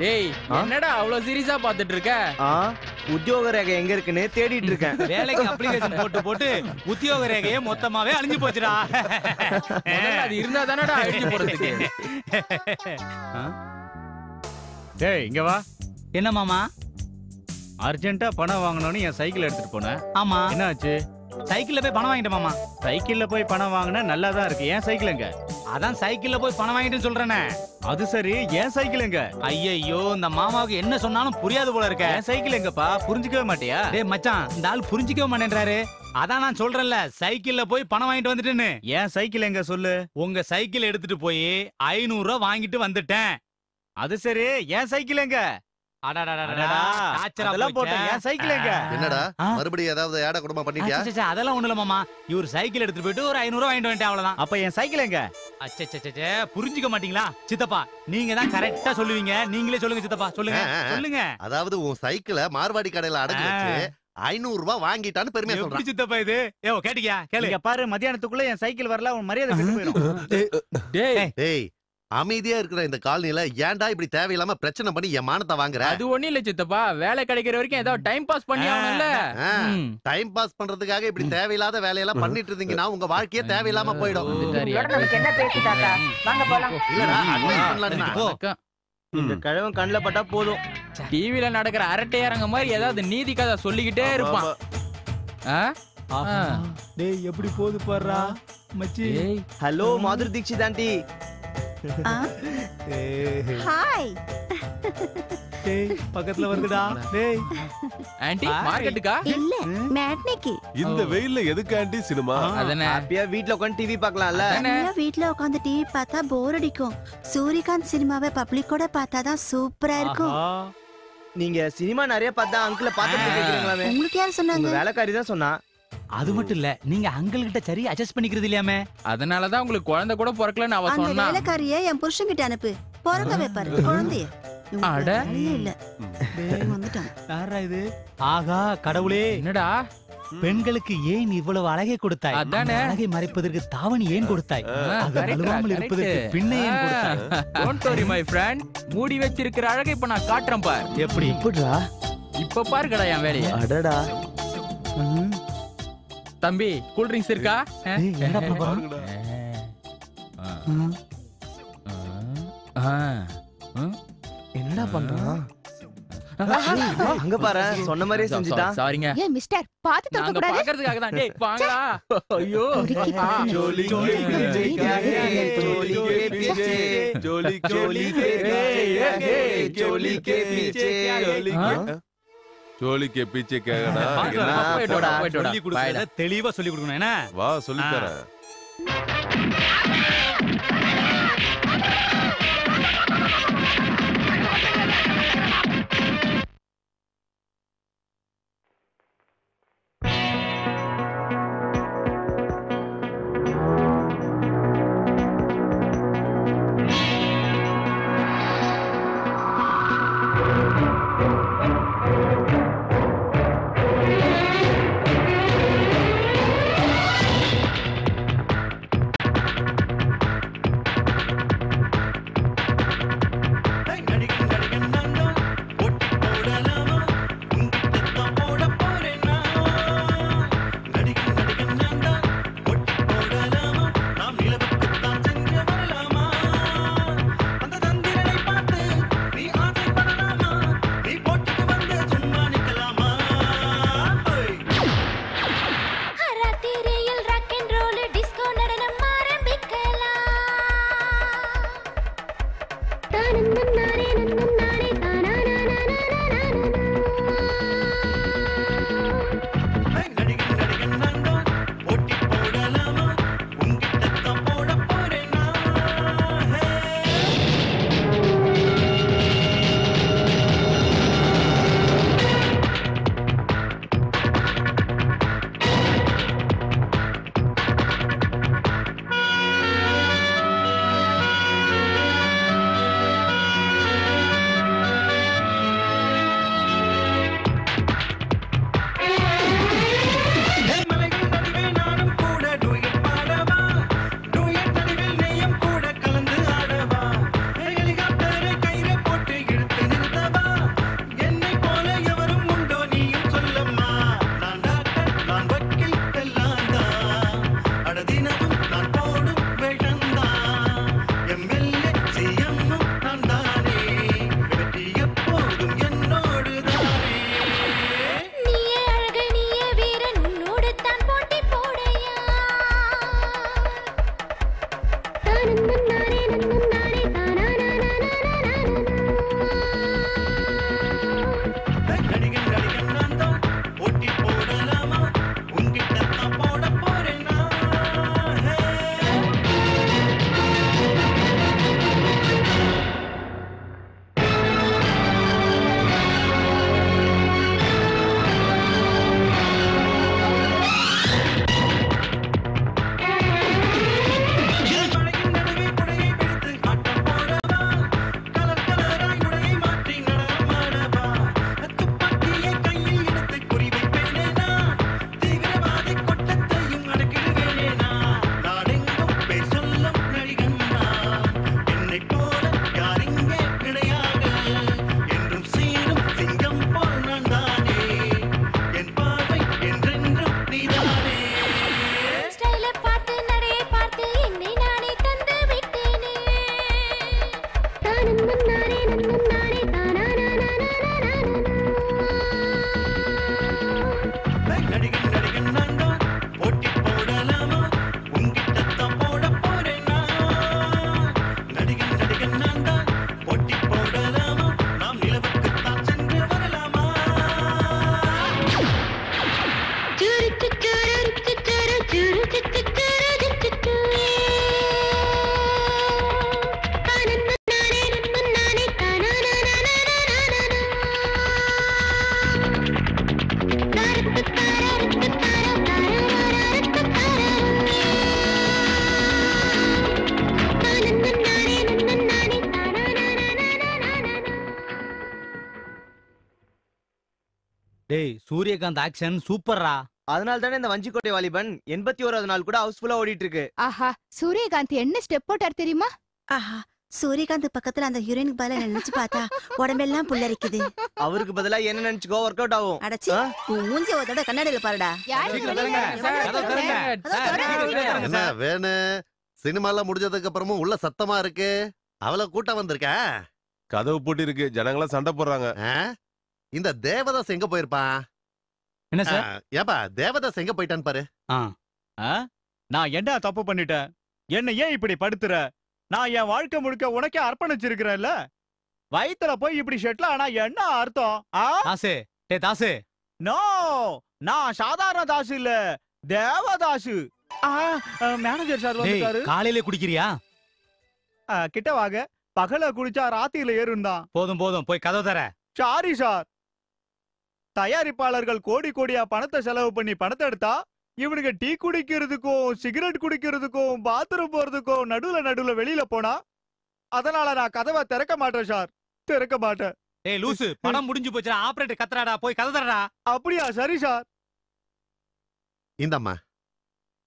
டேய் என்னடா அவ்வளவு சீரியஸா பாத்துட்டு இருக்க? உத்தியோக ரேகை எங்க இருக்குன்னு தேடிட்டு இருக்கேன். வேலைக்கு அப்ளிகேஷன் போட்டு உத்தியோக ரேகையே மொத்தமாவே அழிஞ்சு போச்சுடா. அது இருந்தா தானடா அழிஞ்சு போறதுக்கு. டேய் இங்க வா. என்ன மாமா? அர்ஜென்ட்டா பணம் வாங்கணும்னு என் சைக்கிள் எடுத்துட்டு போனேன். ஆமா. என்னாச்சு? சைக்கிள்ல போய் பணம் வாங்கிட்டேன் மாமா. சைக்கிள்ல போய் பணம் வாங்கினா நல்லா தான் இருக்கு. ஏன் சைக்கிள் எங்க? அதான் சைக்கிள்ல போய் பணம் வாங்கிட்டு சொல்றேனே. அது சரி, ஏன் சைக்கிள் எங்க? ஐயோ இந்த மாமாவுக்கு என்ன சொன்னாலும் புரியாது போல இருக்க. என் சைக்கிள் எங்கப்பா? புரிஞ்சுக்கவே மாட்டியா? டேய் மச்சான், இந்த ஆள் புரிஞ்சிக்கவே மாட்டேன்றாரு. அதான் நான் சொல்றேன்ல, சைக்கிள்ல போய் பணம் வாங்கிட்டு வந்துட்டேன்னு. ஏன் சைக்கிள் எங்க சொல்லு. உங்க சைக்கிள் எடுத்துட்டு போய் 500 ரூபாய் வாங்கிட்டு வந்துட்டேன். அது சரி, ஏன் சைக்கிள் எங்க? அதெல்லாம் போட்டேன். ஏன் சைக்கிள் எங்க? என்னடா மறுபடியும் ஏதாவது ஏடா குடும்பம் பண்ணிட்டியா? அதெல்லாம் ஒண்ணு இல்ல மாமா. இவர் சைக்கிள் எடுத்துட்டு போயிட்டு ஒரு 500 ரூபாய் வாங்கிட்டு வந்துட்டேன், அவ்வளவுதான். அப்ப என் சைக்கிள் எங்க? அச்சச்சே, புரிஞ்சுக்க மாட்டீங்களா சித்தப்பா? நீங்க தான் கரெக்டா சொல்லுவீங்க. நீங்களே சொல்லுங்க சித்தப்பா, சொல்லுங்க சொல்லுங்க. அதாவது உன் சைக்கிளை மார்வாடி கடையில அடகு வச்சு 500 ரூபாய் வாங்கிட்டான்னு பெருமையா சொல்றான். சித்தப்பா இது கேட்டியா? கேளுங்க பாரு, மத்தியானத்துக்குள்ள என் சைக்கிள் வரல, உன் மரியாதை கெட்டு போயிடும். டேய் அமைதியா இருக்கிற இந்த காலனில ஏன்டா இப்படி தேவையில்லாம பிரச்சனை பண்ணி என் மானத்தை வாங்குற? அது ஒண்ணு இல்ல சித்தப்பா, வேலை கிடைக்கிற வரைக்கும் ஏதாவது டைம் பாஸ் பண்ணி ஆகணும்ல. டைம் பாஸ் பண்றதுக்காக இப்படி தேவையில்லாத வேலையெல்லாம் பண்ணிட்டு இருந்தீங்கன்னா உங்க வாழ்க்கையே தேவையில்லாம போயிடும். என்ன பேசி தாத்தா, வாங்க போலாம். இல்லடா அட்வைஸ் பண்ணலாம்னா இந்த கிழவன் கண்ணுல பட்டா போதும். டிவில நடக்கிற அரட்டை அரங்க மாதிரி ஏதாவது நீதி கதை சொல்லிக்கிட்டே இருப்பான். டேய் எப்படி போகுது பாருடா மச்சி. ஹலோ மாதுரி தீக்ஷித் ஆண்டி. ஹாய். டேய் பக்கத்துல வருதுடா. டேய் ஆண்டி மார்க்கெட்டுக்கா? இல்ல மேட்னிக்கு. இந்த வெயில்ல எதுக்கு ஆண்டி சினிமா? அதனே ஹாப்பியா வீட்ல உட்கார்ந்து டிவி பார்க்கலாம்ல. வீட்ல உட்கார்ந்து டிவி பார்த்தா போர் அடிக்கும். சூரியகாந்த் சினிமாவை பப்ளிக்கோட பார்த்தாதான் சூப்பரா இருக்கும். நீங்க சினிமா நிறைய பார்த்தா அங்கிள பாத்துட்டு இருக்கீங்களாமே. உங்களுக்கு யார் சொன்னாங்க? வேலைக்காரி தான் சொன்னா. அது மட்டும் இல்ல, நீங்க அங்கிள் கிட்ட சரி அட்ஜஸ்ட் பண்ணிக்கிறது இல்லையாமே. அதனாலதான் உங்களுக்கு குழந்தை கூட பிறக்கலன்னு அவ சொன்னா. அந்த வேலைக்காரியை என் புருஷன் கிட்ட அனுப்பு, பிறக்க வைப்பாரு குழந்தைய. அட இல்ல வந்துட்டான். யாரா இது? ஆகா கடவுளே, என்னடா பெண்களுக்கு ஏன் இவ்வளவு அழகை கொடுத்தாய்? அதானே. அழகை மறைப்பதற்கு தாவணி ஏன் கொடுத்தாய்? அழுவாமல் இருப்பதற்கு பின்னை ஏன் கொடுத்தாய்? டோன்ட் வரி மை ஃப்ரெண்ட், மூடி வச்சிருக்கிற அழகை இப்ப நான் காட்டுறேன் பார். எப்படி? எப்படிடா? இப்ப பாருங்கடா என் வேலைய. அடடா. தம்பி கூல் ட்ரிங்க்ஸ் இருக்கா? என்னடா பண்றான்? என்னடா பண்றான்? அங்க பாரு, சொன்ன மாதிரியே செஞ்சிட்டான். சாரிங்க. ஏய் மிஸ்டர், பாத்து தூக்க நாங்க கூடாது. பாக்கிறதுக்காக தான். டேய் வாங்கடா. ஐயோ ஜோலி ஜோலி பீச்சே ஜோலி के पीछे ஜோலி ஜோலி के पीछे ஜோலி के पीछे ஜோலி के पीछे கேங்கடா. சொல்லி கொடுக்கறத தெளிவா சொல்லி கொடுக்கணும். என்ன வா சொல்லி தரேன். டேய் சூரியகாந்த் ஆக்ஷன் சூப்பர்ரா. அதனால தானே இந்த வஞ்சிக்கோட்டை வாலிபன் 81வது நாள் கூட ஹவுஸ்ஃபுல்லா ஓடிட்டு இருக்கு. ஆஹா சூரியகாந்த் என்ன ஸ்டெப் போட்டார் தெரியுமா? ஆஹா சூரியகாந்த் பக்கத்துல அந்த ஹீரோயினுக்கு பதிலா நினைச்சு பார்த்தா உடம்பெல்லாம் புல்லரிக்குது. அவருக்கு பதிலா என்ன நினைச்சுக்கோ ஒர்க் அவுட் ஆகும். அடச்சி உன் மூஞ்சி ஒருத்தோட கண்ணாடியில பாருடா. என்ன வேணும்? சினிமாலாம் முடிஞ்சதுக்கு அப்புறமும் உள்ள சத்தமா இருக்கு. அவள கூட்டம் வந்திருக்க. கதவு பூட்டி இருக்கு, ஜனங்களா சண்டை போடுறாங்க. இந்த தேவதாஸ் எங்க போயிருப்பான்? என்ன சார்? ஏப்பா தேவதாஸ் எங்க போயிட்டான்னு பாரு. நான் என்ன தப்பு பண்ணிட்டேன்? என்ன ஏன் இப்படி படுத்துற? நான் என் வாழ்க்கை முழுக்க உனக்கே அர்ப்பணிச்சிருக்கிறேன்ல. வயித்துல போய் இப்படி ஷெட்ல ஆனா என்ன அர்த்தம்? தாசே டே தாசே. நோ, நான் சாதாரண தாசு இல்ல, தேவதாசு. மேனேஜர் சார் வந்துட்டாரு. காலையில குடிக்கிறியா? கிட்ட வாங்க. பகல குடிச்சா ராத்திரில ஏறுந்தான். போதும் போதும் போய் கதவு தர. Sorry sir. தயாரிப்பாளர்கள் கோடி கோடியா பணத்தை செலவு பண்ணி பணத்தை எடுத்தா இவனுக்கு டீ குடிக்கிறதுக்கும் சிகரெட் குடிக்கிறதுக்கும் பாத்ரூம் போறதுக்கும் நடுவுல வெளியில போனா அதனால நான் கதவை திறக்க மாட்டேன் சார். திறக்க மாட்டேன். டேய் லூசு, படம் முடிஞ்சு போச்சு. ஆபரேட்டர் கத்துறாடா, போய் கதவு தரடா. அப்படியா? சரி சார். இந்தம்மா,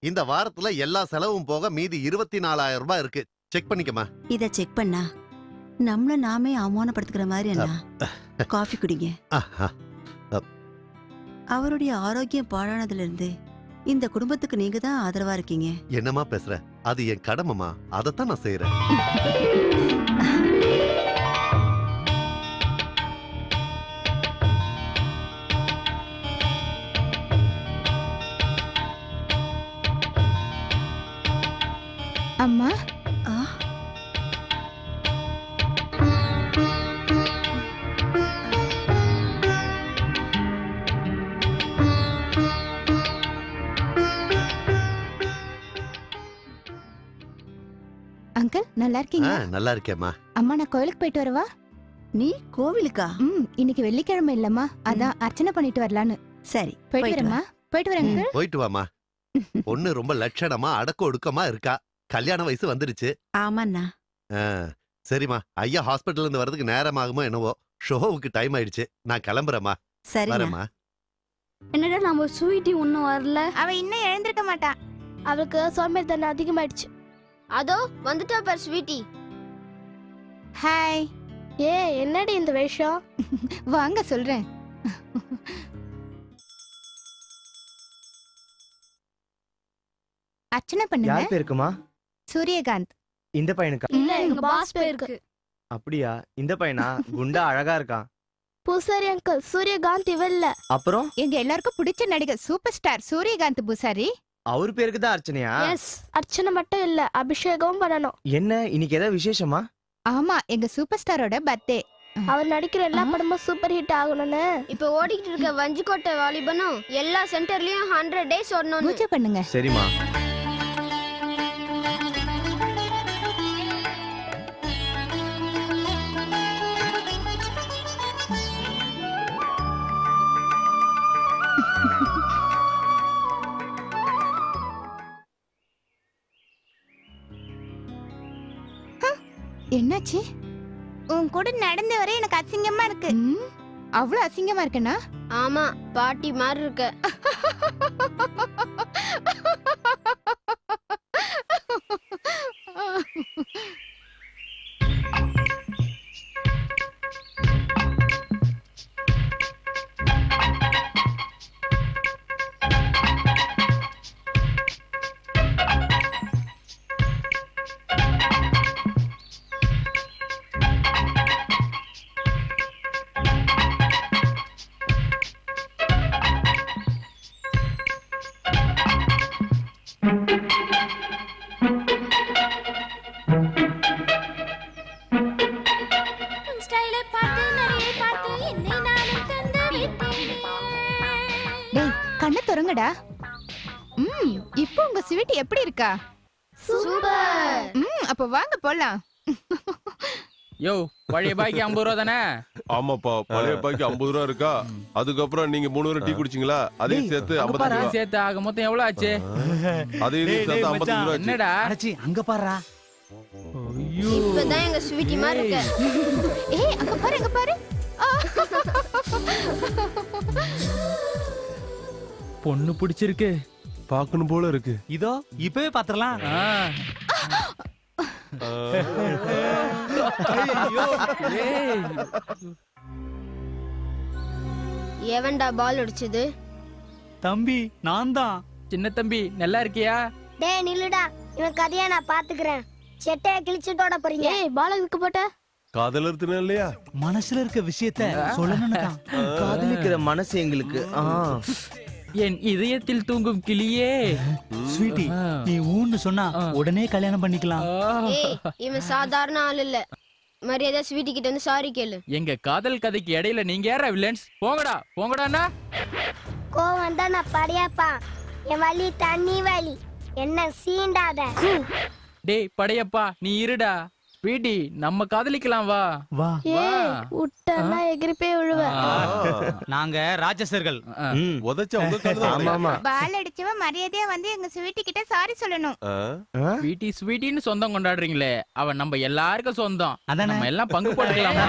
இந்த வாரத்துல எல்லா செலவும் போக மீதி 24,000 ரூபாய் இருக்கு. செக் பண்ணிக்கமா. இத செக் பண்ணா நம்மள நாமே அவமானப்படுத்துக்கிற மாதிரி அண்ணா. காஃபி குடிங்க. அவருடைய ஆரோக்கியம் பாழானதுல இருந்து இந்த குடும்பத்துக்கு நீங்க தான் ஆதரவா இருக்கீங்க. என்னமா பேசுற? அது என் கடமைமா. அதத்தான் நான் செய்யறேன். அம்மா அங்கிள் நல்லா இருக்கீங்க? நல்லா இருக்கேம்மா. அம்மா நான் கோயிலுக்கு போயிட்டு வரவா? நீ கோவிலுக்கா? இன்னைக்கு வெள்ளிக்கிழமை இல்லம்மா, அதான் அர்ச்சனை பண்ணிட்டு வரலான்னு. சரி போயிட்டு வரேம்மா. போயிட்டு வரேன் அங்கிள். போயிட்டு வாமா. பொண்ணு ரொம்ப லட்சணமா அடக்க ஒடுக்கமா இருக்கா. கல்யாண வயசு வந்துருச்சு. ஆமாண்ணா. சரிம்மா, ஐயா ஹாஸ்பிட்டல்ல இருந்து வரதுக்கு நேரம் ஆகுமோ என்னவோ. ஷோவுக்கு டைம் ஆயிடுச்சு. நான் கிளம்புறேம்மா. சரிம்மா. என்னடா நம்ம ஸ்வீட்டி இன்னும் வரல? அவ இன்னும் எழுந்திருக்க மாட்டா. அவளுக்கு சோம்பேறித்தனம் அதிகமாயிடுச்சு. அதோ வந்துட்டா பார் ஸ்வீட்டி. ஹாய். என்னடி இந்த வேஷம்? வாங்க சொல்றேன். அர்ச்சனை பண்ணுங்க. யார் பேருக்குமா? சூரியகாந்த். இந்த பையனுக்கா? இல்ல எங்க பாஸ் பேருக்கு. அப்படியா? இந்த பையனா? குண்டா அழகா இருக்கான். பூசாரி அங்கிள், சூரியகாந்த் இவல்ல. அப்புறம் எங்க எல்லாருக்கும் பிடிச்ச நடிகர் சூப்பர் ஸ்டார் சூரியகாந்த் பூசாரி. அவரு பேருக்கு தான் அர்ச்சனையா? எஸ், அர்ச்சனை மட்டும் இல்ல, அபிஷேகம் பண்ணனும். என்ன இன்னைக்கு ஏதாவது விசேஷமா? ஆமா, எங்க சூப்பர் ஸ்டாரோட பர்த்டே. அவர் நடிக்கிற எல்லா படமும் சூப்பர் ஹிட் ஆகணும்னு இப்ப ஓடிக்கிட்டு இருக்க வஞ்சிக்கோட்டை வாலிபனும் எல்லா சென்டர்லயும் 100 டேஸ் ஓடணும். பூஜை பண்ணுங்க. சரிமா. என்னாச்சு? உன் கூட நடந்து வர எனக்கு அசிங்கமா இருக்கு. அவ்வளவு அசிங்கமா இருக்கேனா? ஆமா, பாட்டி மாதிரி இருக்க. கண்ணை திறங்கடா. இப்போ உங்க ஸ்வீட் எப்படி இருக்கா? சூப்பர். அப்ப வாங்க போலாம். யோ பழைய பாய்க்கு 50 ரூபா தானே? ஆமாப்பா, பழைய பாய்க்கு 50 ரூபா இருக்கா? அதுக்கப்புறம் நீங்க 3 பேரும் டீ குடிச்சீங்களா? அதையும் சேர்த்து 50 ரூபா. சேர்த்து ஆக மொத்தம் எவ்வளவு ஆச்சு? அதையும் சேர்த்து 50 ரூபா. என்னடா அடச்சி அங்க பாருடா. இப்பதான் எங்க ஸ்வீட்டி மாதிரி இருக்க. ஏய் அங்க பாரு, அங்க பாரு. பொண்ணு பிடிச்சிருக்கு. பார்க்கணும் போல இருக்கு. இதோ இப்பவே பாத்துறலாம். எவன்டா பால் அடிச்சது? தம்பி நான் தான். சின்ன தம்பி நல்லா இருக்கியா? டேய் நில்லுடா, இவன் கதையா நான் பாத்துக்கிறேன். செட்டைய கிழிச்சிட்டோட போறீங்க. ஏய் பால் எதுக்கு போட்ட? காதலர்த்துனா இல்லையா? மனசுல இருக்க விஷயத்த சொல்லணும்னு தான். காதலிக்கிற மனசு எங்களுக்கு. என் இதயத்தில் தூங்கும் கிளியே. ஸ்வீட்டி நீ ஊன்னு சொன்னா உடனே கல்யாணம் பண்ணிக்கலாம். ஏய் இவன் சாதாரண ஆள் இல்ல. மரியாதை ஸ்வீட்டி கிட்ட வந்து சாரி கேளு. எங்க காதல் கதைக்கு இடையில நீங்க யாரா வில்லன்ஸ்? போங்கடா போங்கடாண்ணா. கோவம் தான் நான் படையப்பா. என் வலி தண்ணி வலி. என்ன சீண்டாத. டேய் படையப்பா நீ இருடா. ஸ்வீட்டி நம்ம காதலிக்கலாம் வா. வா உட்டனா எகிரி போய் விழுவ. நாங்க ராட்சசர்கள். உதைச்ச உங்க காதல. ஆமாமா. பால் அடிச்சவ மரியாதையா வந்து எங்க ஸ்வீட்டி கிட்ட சாரி சொல்லணும். ஸ்வீட்டி ஸ்வீட்டின்னு சொந்தம் கொண்டாடுறீங்களே, அவன் நம்ம எல்லாருக்கும் சொந்தம். அதானே? நம்ம எல்லாம் பங்கு போட்டுக்கலாமா?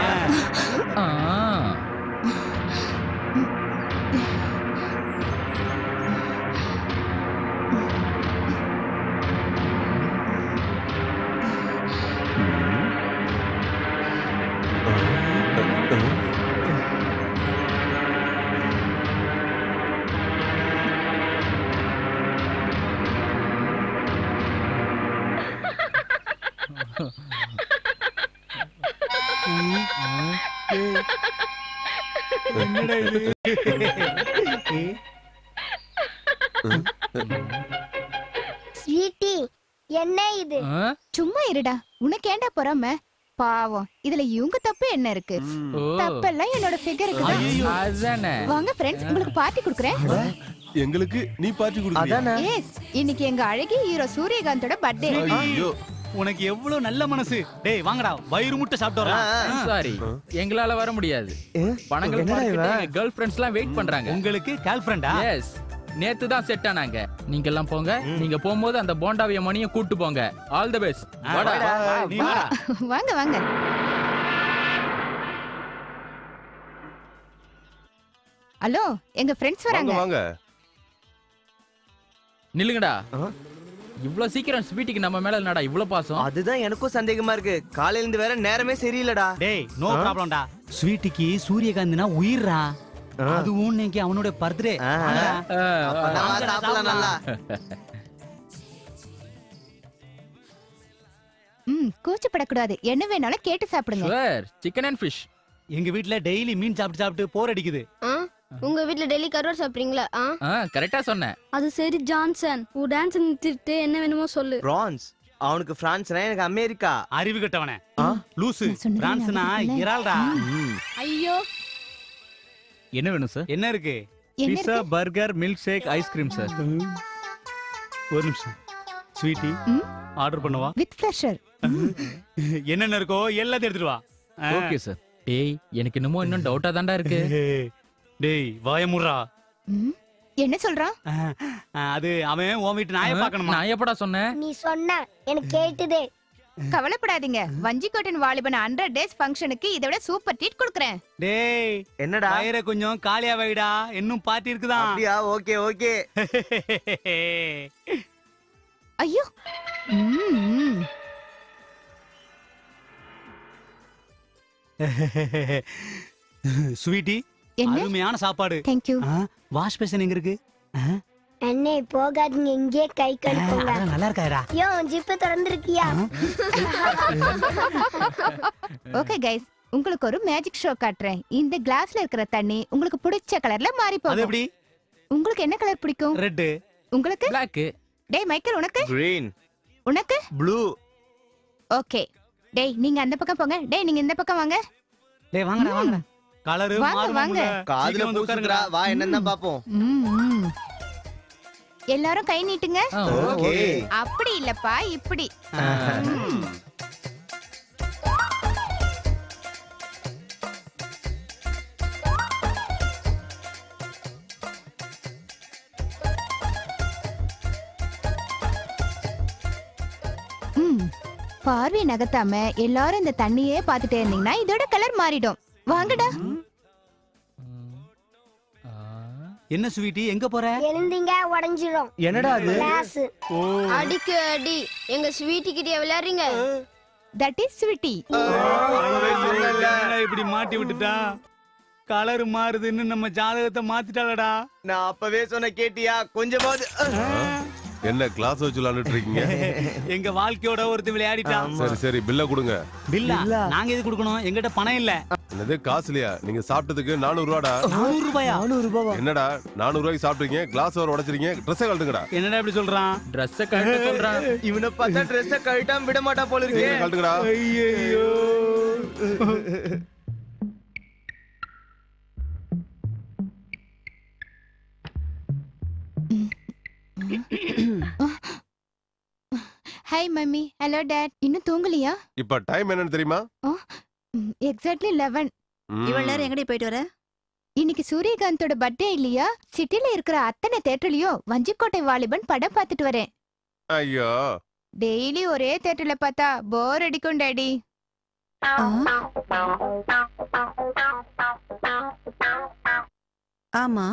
என்னடா இது? ஸ்வீட்டி என்ன இது? சும்மா இருடா, உனக்கு ஏண்டா பொறாம? பாவம், இதுல இவங்க தப்பு என்ன இருக்கு? தப்பெல்லாம் என்னோட ஃபிகருக்கு தான். அதானே. வாங்க ஃப்ரெண்ட்ஸ், உங்களுக்கு பார்ட்டி குடுக்குறேன். எங்களுக்கு நீ பார்ட்டி கொடுக்கறியா? எஸ், இன்னைக்கு எங்க அழகி ஹீரோ சூரியகாந்தோட பர்த்டே. ஐயோ, உனக்கு எவ்வளவு நல்ல மனசு. டேய் வாங்கடா, வயிறு முட்டை சாப்பிட்டு வரலாம். சாரி, எங்களால வர முடியாது. பணங்கள் பார்த்துட்டு எங்க கேர்ள் ஃப்ரெண்ட்ஸ் எல்லாம் வெயிட் பண்றாங்க. உங்களுக்கு கேர்ள் ஃப்ரெண்டா? எஸ், நேத்து தான் செட் ஆனாங்க. நீங்க எல்லாம் போங்க. நீங்க போகும்போது அந்த போண்டாவிய மணியை கூட்டு போங்க. All the best. நீ வாடா. வாங்க வாங்க. ஹலோ, எங்க ஃப்ரெண்ட்ஸ் வராங்க. வாங்க. நில்லுங்கடா. இவ்வளவு சீக்கிரம் ஸ்வீட்டிக்கு நம்ம மேல என்னடா இவ்வளவு பாசம்? அதுதான் எனக்கும் சந்தேகமா இருக்கு. காலையில இருந்து வேற நேரமே சரியில்லடா. டேய் நோ ப்ராப்ளம்டா. ஸ்வீட்டிக்கு சூரியகாந்தினா உயிர்ரா. அதுவும் இன்னைக்கு அவனோட பர்த்டே. சாப்பிடலாம் நல்லா. கூச்சப்படக்கூடாது. என்ன வேணாலும் கேட்டு சாப்பிடுங்க. Sir, chicken and fish. எங்க வீட்ல டெய்லி மீன் சாப்பிட்டு சாப்பிட்டு போர் அடிக்குது. உங்க வீட்ல டெய்லி கருவாடு சாப்பிடுறீங்களா? கரெக்டா சொன்னேன். அது சரி ஜான்சன், உன் டான்ஸ் நிறுத்திட்டு என்ன வேணுமோ சொல்லு. பிரான்ஸ். அவனுக்கு பிரான்ஸ்னா எனக்கு அமெரிக்கா. அறிவு கட்டவனே. லூசு. பிரான்ஸ்னா இறால்டா. ஐயோ. என்ன வேணும் சார்? என்ன இருக்கு? Pizza, burger, milkshake, ice cream sir. ஒரு நிமிஷம். ஸ்வீட்டி ஆர்டர் பண்ணவா? With fresher. என்னென்ன இருக்கோ எல்லாத்தையும் எடுத்துட்டு வா. Okay sir. டேய், எனக்கு இன்னும் டவுட்டா தான்டா இருக்கு. டேய் வாயமுறா. என்ன சொல்றான்? அது அவன் உன் வீட்டு நாயை பார்க்கணுமா? நான் எப்படா சொன்னேன்? நீ சொன்ன எனக்கு கேட்டுதே. கவலைப்படாதீங்க, வஞ்சிக்கோட்டன் வாலிபன் 100 டேஸ் ஃபங்க்ஷனுக்கு இதை விட சூப்பர் ட்ரீட் கொடுக்கறேன். டேய் என்னடா? வயிறை கொஞ்சம் காலியா வைடா, இன்னும் பார்ட்டி இருக்குதா? அப்படியா? Okay okay. ஐயோ. ஸ்வீட்டி, அருமையான சாப்பாடு. Thank you. வாஷ் பேஷன் எங்க இருக்கு? அண்ணே போகாதீங்க, இங்கே கை கழுவுங்க. நல்லா இருக்காடா. யோ ஜிப் திறந்திருக்கியா? ஓகே கைஸ், உங்களுக்கு ஒரு மேஜிக் ஷோ காட்டுறேன். இந்த கிளாஸ்ல இருக்கிற தண்ணி உங்களுக்கு பிடிச்ச கலர்ல மாறி போகும். அது எப்படி? உங்களுக்கு என்ன கலர் பிடிக்கும்? ரெட். உங்களுக்கு? பிளாக். டேய் மைக்கேல், உனக்கு? கிரீன். உனக்கு? ப்ளூ. ஓகே. டேய் நீங்க அந்த பக்கம் போங்க. டேய் நீங்க இந்த பக்கம் வாங்க. டேய் வாங்கடா வாங்கடா. கலர் வாங்க, வாங்க. காதுல பூசுங்கடா. வா என்னன்னா பாப்போம். எல்லாரும் கை நீட்டுங்க. ஓகே. அப்படி இல்லப்பா, இப்படி. பார்வை நகத்தாம எல்லாரும் இந்த தண்ணியே பாத்துட்டே இருந்தீங்கன்னா இதோட கலர் மாறிடும். வாங்கடா. என்ன ஸ்வீட்டி, எங்க போற? எழுந்தீங்க உடைஞ்சிரும். என்னடா அது? கிளாஸ். அடிக்கு அடி. எங்க ஸ்வீட்டி கிட்ட விளையாடுறீங்க. That is sweetie. இப்படி மாட்டி விட்டுட்டா. கலர் மாறுதுன்னு நம்ம ஜாதகத்தை மாத்திட்டாளடா. நான் அப்பவே சொன்ன கேட்டியா? கொஞ்சமாவது. என்ன கிளாஸ் வச்சு விளையாண்டுட்டு இருக்கீங்க? எங்க வாழ்க்கையோட ஒருத்தர் விளையாடிட்டான். சரி சரி, பில்ல கொடுங்க. பில்லா? நாங்க எது கொடுக்கணும்? எங்கிட்ட பணம் இல்ல. என்னது காசுலையா? நீங்க சாப்பிட்டதுக்கு 400 ரூபாடா. 400 ரூபாயா? 400 ரூபாவா? என்னடா 400 ரூபாய்க்கு சாப்பிட்டீங்க, கிளாஸ் வர உடைச்சிருக்கீங்க, ட்ரெஸ் கழட்டுங்கடா. என்னடா இப்படி சொல்றான்? ட்ரெஸ் கழட்ட சொல்றான். இவனை பார்த்தா ட்ரெஸ் கழட்டாம விட மாட்டா போல இருக்கு. கழட்டுங்கடா. ஐயோ. Hi mummy. Hello dot. இன்னும் தூங்கலையா? இப்ப டைம் என்னன்னு தெரியுமா? எக்ஸாக்ட்லி 11. இவ்வளவு நேரம் எங்கடி போயிட்டு வர? இன்னைக்கு சூரியகாந்தோட பர்த்டே இல்லையா? சிட்டில இருக்கிற அத்தனை தியேட்டர்லயும் வஞ்சிக்கோட்டை வாலிபன் படம் பார்த்துட்டு வரேன். ஐயோ, டெய்லி ஒரே தியேட்டர்ல பார்த்தா போர் அடிக்கும் டாடி. ஆமா,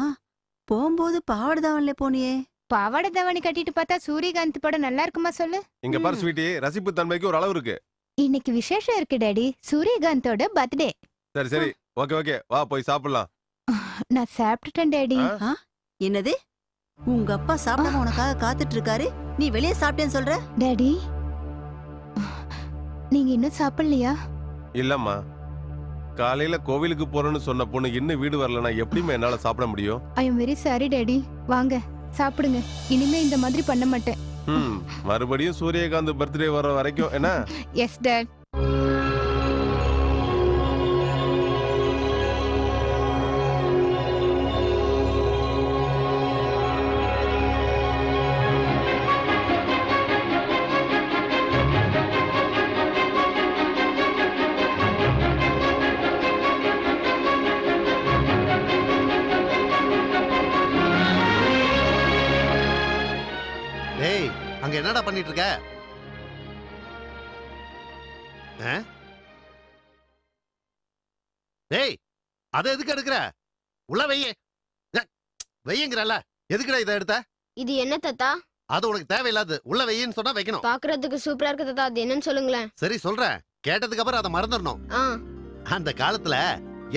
போகும்போது பாவாடை தாவணில போனியே. பாவாடை தாவணி கட்டிட்டு பார்த்தா சூரியகாந்த் படம் நல்லா இருக்குமா சொல்லு? இங்க பாரு ஸ்வீட்டி, ரசிப்பு தன்மைக்கு ஒரு அளவு இருக்கு. இன்னைக்கு விசேஷம் இருக்கு டாடி. சூரியகாந்தோட பர்த்டே. சரி சரி, ஓகே ஓகே, வா போய் சாப்பிடலாம். நான் சாப்பிட்டுட்டேன் டாடி. என்னது? உங்க அப்பா சாப்பிடாம உனக்காக காத்துட்டு இருக்காரு, நீ வெளியே சாப்பிட்டேன்னு சொல்ற? டாடி, நீங்க இன்னும் சாப்பிடலையா? இல்லம்மா, காலையில கோவிலுக்கு போறேன்னு சொன்ன பொண்ணு இன்னும் வீடு வரலனா எப்படிமே என்னால சாப்பிட முடியும்? I am very sorry daddy. வாங்க சாப்பிடுங்க. இனிமே இந்த மாதிரி பண்ண மாட்டேன். மறுபடியும் சூரியகாந்த் பர்த்டே வர வரைக்கும் என்ன? Yes dad. டேய், அங்க என்னடா பண்ணிட்டு இருக்க? டேய், அத எதுக்கு எடுக்கற? உள்ள வையே. வையங்கறல, எதுக்குடா இத எடுத்த? இது என்ன தாத்தா? அது உனக்கு தேவையில்லாது. உள்ள வையின்னு சொன்னா வைக்கணும். பாக்குறதுக்கு சூப்பரா இருக்கு தாத்தா. அது என்னன்னு சொல்லுங்களேன். சரி சொல்றேன், கேட்டதுக்கு அப்புறம் அத மறந்துடணும். அந்த காலத்துல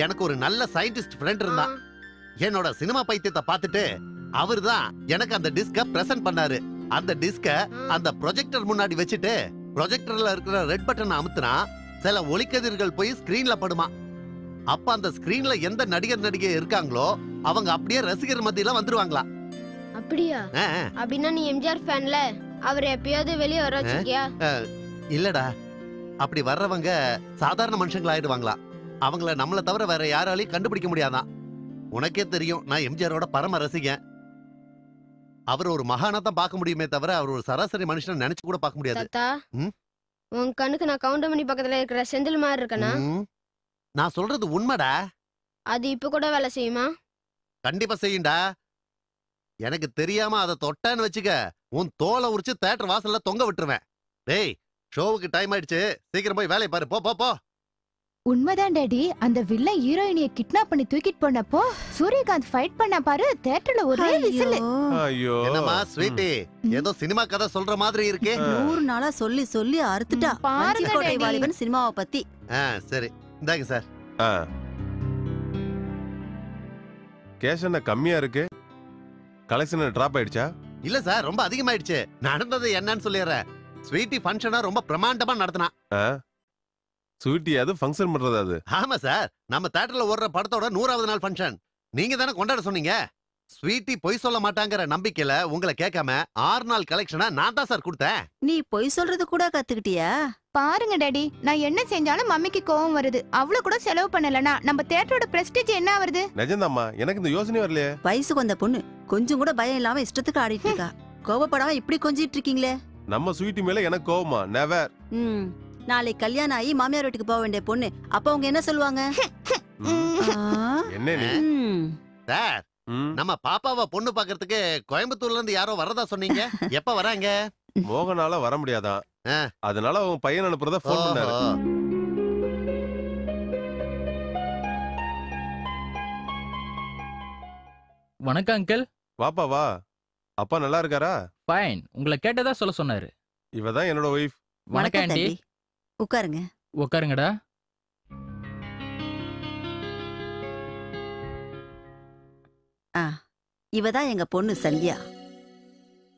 எனக்கு ஒரு நல்ல சயின்டிஸ்ட் ஃப்ரெண்ட் இருந்தான். என்னோட சினிமா பைத்தியத்தை பார்த்துட்டு அவர்தான் எனக்கு அந்த டிஸ்க பிரசன்ட் பண்ணாரு. அந்த டிஸ்க அந்த ப்ரொஜெக்டர் முன்னாடி வச்சுட்டு ப்ரொஜெக்டர்ல இருக்கிற ரெட் பட்டனை அமுத்துனா சில ஒளிக்கதிர்கள் போய் ஸ்கிரீன்ல படுமா. அப்ப அந்த ஸ்கிரீன்ல எந்த நடிகர் நடிகை இருக்காங்களோ அவங்க அப்படியே ரசிகர் மத்தியில வந்துருவாங்களா. அப்படியா? அப்படின்னா நீ எம்ஜிஆர் ஃபேன்ல? அவர் எப்பயாவது வெளியே வர வச்சிருக்கியா? இல்லடா, அப்படி வர்றவங்க சாதாரண மனுஷங்களா ஆயிடுவாங்களா. அவங்கள நம்மள தவிர வேற யாராலையும் கண்டுபிடிக்க முடியாதான். உனக்கே தெரியும், நான் எம்ஜிஆரோட பரம ரசிகன். அவர் ஒரு மகானா தான் பார்க்க முடியுமே தவிர அவர் ஒரு சராசரி மனுஷனை நினைச்சு கூட பார்க்க முடியாது. தாத்தா, உன் கண்ணுக்கு நான் கவுண்டமணி பக்கத்துல இருக்கிற செந்தில் மாதிரி இருக்கனா? நான் சொல்றது உண்மைடா. அது இப்ப கூட வேலை செய்யுமா? கண்டிப்பா செய்யும்டா. எனக்கு தெரியாம அதை தொட்டான்னு வச்சுக்க, உன் தோலை உரிச்சு தியேட்டர் வாசல்ல தொங்க விட்டுருவேன். டேய், ஷோவுக்கு டைம் ஆயிடுச்சு, சீக்கிரம் போய் வேலையை பாரு. போ போ போ. உண்மைதான் டாடி. அந்த வில்ல ஹீரோயினியை கிட்னாப் பண்ணி தூக்கிட்டு போனப்போ சூரியகாந்த் ஃபைட் பண்ண பாரு, தியேட்டர்ல ஒரே விசில். ஐயோ, என்னம்மா ஸ்வீட்டி, ஏதோ சினிமா கதை சொல்ற மாதிரி இருக்கே. 100 நாளா சொல்லி சொல்லி அறுத்துட்டா வஞ்சிக்கோட்டை வாலிபன் சினிமாவை பத்தி. சரி, இந்தாங்க சார். கேஷ் என்ன கம்மியா இருக்கு? கலெக்ஷன் டிராப் ஆயிடுச்சா? இல்ல சார், ரொம்ப அதிகமாயிடுச்சு. நடந்தது என்னன்னு சொல்லிடுறேன். ஸ்வீட்டி ஃபங்க்ஷனா ரொம்ப பிரமாண்டமா நடத்தினா. ஸ்வீட்டி அது ஃபங்க்ஷன் பண்றது அது? ஆமா சார், நம்ம தியேட்டர்ல ஓடுற படத்தோட 100வது நாள் ஃபங்க்ஷன். நீங்க தானே கொண்டாட சொன்னீங்க. ஸ்வீட்டி பொய் சொல்ல மாட்டாங்கிற நம்பிக்கையில உங்களை கேட்காம 6 நாள் கலெக்ஷனா நான் தான் சார் கொடுத்தேன். நீ பொய் சொல்றது கூட கத்துக்கிட்டியா? பாருங்க டாடி, நான் என்ன செஞ்சாலும் மம்மிக்கு கோவம் வருது. அவ்வளவு கூட செலவு பண்ணலனா நம்ம தியேட்டரோட பிரஸ்டீஜ் என்ன வருது? நிஜம்தாம்மா, எனக்கு இந்த யோசனை வரலையே. வயசுக்கு வந்த பொண்ணு கொஞ்சம் கூட பயம் இல்லாம இஷ்டத்துக்கு ஆடிட்டு இருக்கா. கோவப்படாம இப்படி கொஞ்சிட்டு இருக்கீங்களே. நம்ம ஸ்வீட்டி மேல எனக்கு கோவமா? நெவர். நாளைக்கு கல்யாணம் ஆகி மாமியார் வீட்டுக்கு போக வேண்டிய பொண்ணு, அப்ப அவங்க என்ன சொல்லுவாங்க? என்ன நீ சார், நம்ம பாப்பாவை பொண்ணு பாக்குறதுக்கு கோயம்புத்தூர்ல இருந்து யாரோ வரதா சொன்னீங்க. எப்ப வராங்க? மோகனால வர முடியாதான், அதனால உன் பையன் அனுப்புறத போன் பண்ணாரு. வணக்கம் அங்கிள். வாப்பா வா. அப்பா நல்லா இருக்காரா? ஃபைன். உங்களை கேட்டதா சொல்ல சொன்னாரு. இவதான் என்னோட ஒய்ஃப். வணக்கம் ஆண்டி. உட்காருங்க. உட்காருங்கடா. இவதான் எங்க பொண்ணு சந்தியா.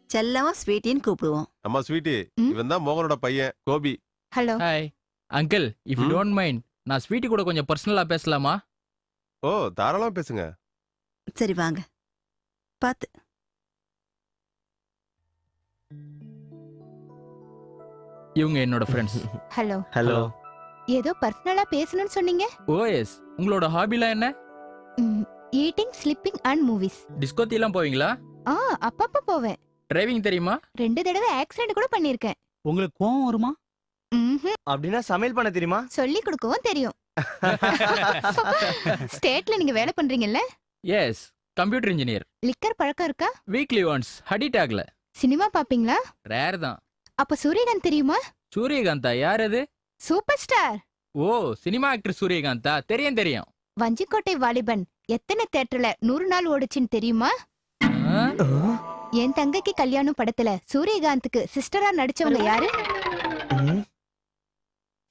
செல்லமா ஸ்வீட்டின்னு கூப்பிடுவோம். அம்மா ஸ்வீட்டி, இவன் தான் மோகனோட பையன் Gopi. Hello. Hi uncle, if you don't mind நான் ஸ்வீட்டி கூட கொஞ்சம் பர்சனலா பேசலாமா? ஓ தாராளமா பேசுங்க. சரி வாங்க. பாத்து. இவங்க என்னோட ஃப்ரெண்ட்ஸ். ஹலோ. ஹலோ. ஏதோ பர்சனலா பேசணும்னு சொன்னீங்க? ஓஎஸ். உங்களோட ஹாபிலாம் என்ன? Eating, sleeping and movies. Discotheque எல்லாம் போவீங்களா? அப்பப்ப போவேன். டிரைவிங் தெரியுமா? 2 தடவை ஆக்சிடென்ட் கூட பண்ணிருக்கேன். உங்களுக்கு கோவம் வருமா? அப்படின்னா சமையல் பண்ண தெரியுமா? சொல்லி கொடுக்கவும் தெரியும். ஸ்டேட்ல நீங்க வேலை பண்றீங்கல்ல? Yes, computer engineer. லிக்கர் பழக்கம் இருக்கா? Weekly once. அடிக்ட் ஆகல. சினிமா பாப்பீங்களா? ரேர் தான். அப்ப சூரியகாந்த் தெரியுமா? சூரியகாந்தா? யார் அது? Super star. Oh, cinema actor சூரியகாந்தா? தெரியும் தெரியும். வஞ்சிக்கோட்டை வாலிபன் எத்தனை தியேட்டர்ல 100 நாள் ஓடுச்சுன்னு தெரியுமா? என் தங்கைக்கு கல்யாணம் படத்துல சூரியகாந்துக்கு சிஸ்டரா நடிச்சவங்க யாரு?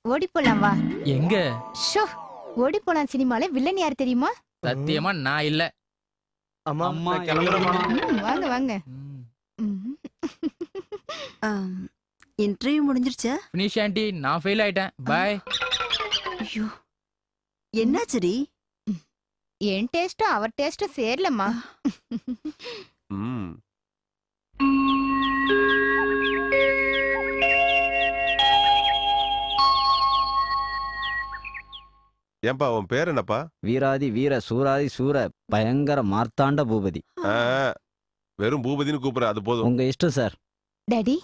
ஓடி போலாம் வா. எங்க? ஷோ, ஓடி போலாம் சினிமால வில்லன் யார் தெரியுமா? சத்தியமா நான் இல்ல. அம்மா கிளம்புறமா? வாங்க வாங்க. இன்டர்வியூ முடிஞ்சிருச்சா? ஃபினிஷ் ஆண்டி, நான் ஃபெயில் ஆயிட்டேன். பை. ஐயோ, என்னாச்சுடி? என் டேஸ்டும் அவர் டேஸ்டும் சேரலம்மா. ஏன்பா உன் பேர் என்னப்பா? வீராதி வீர சூராதி சூர பயங்கர மார்த்தாண்ட பூபதி. வெறும் பூபதினு கூப்பிடுற, அது போதும். உங்க இஷ்டம் சார். டாடி,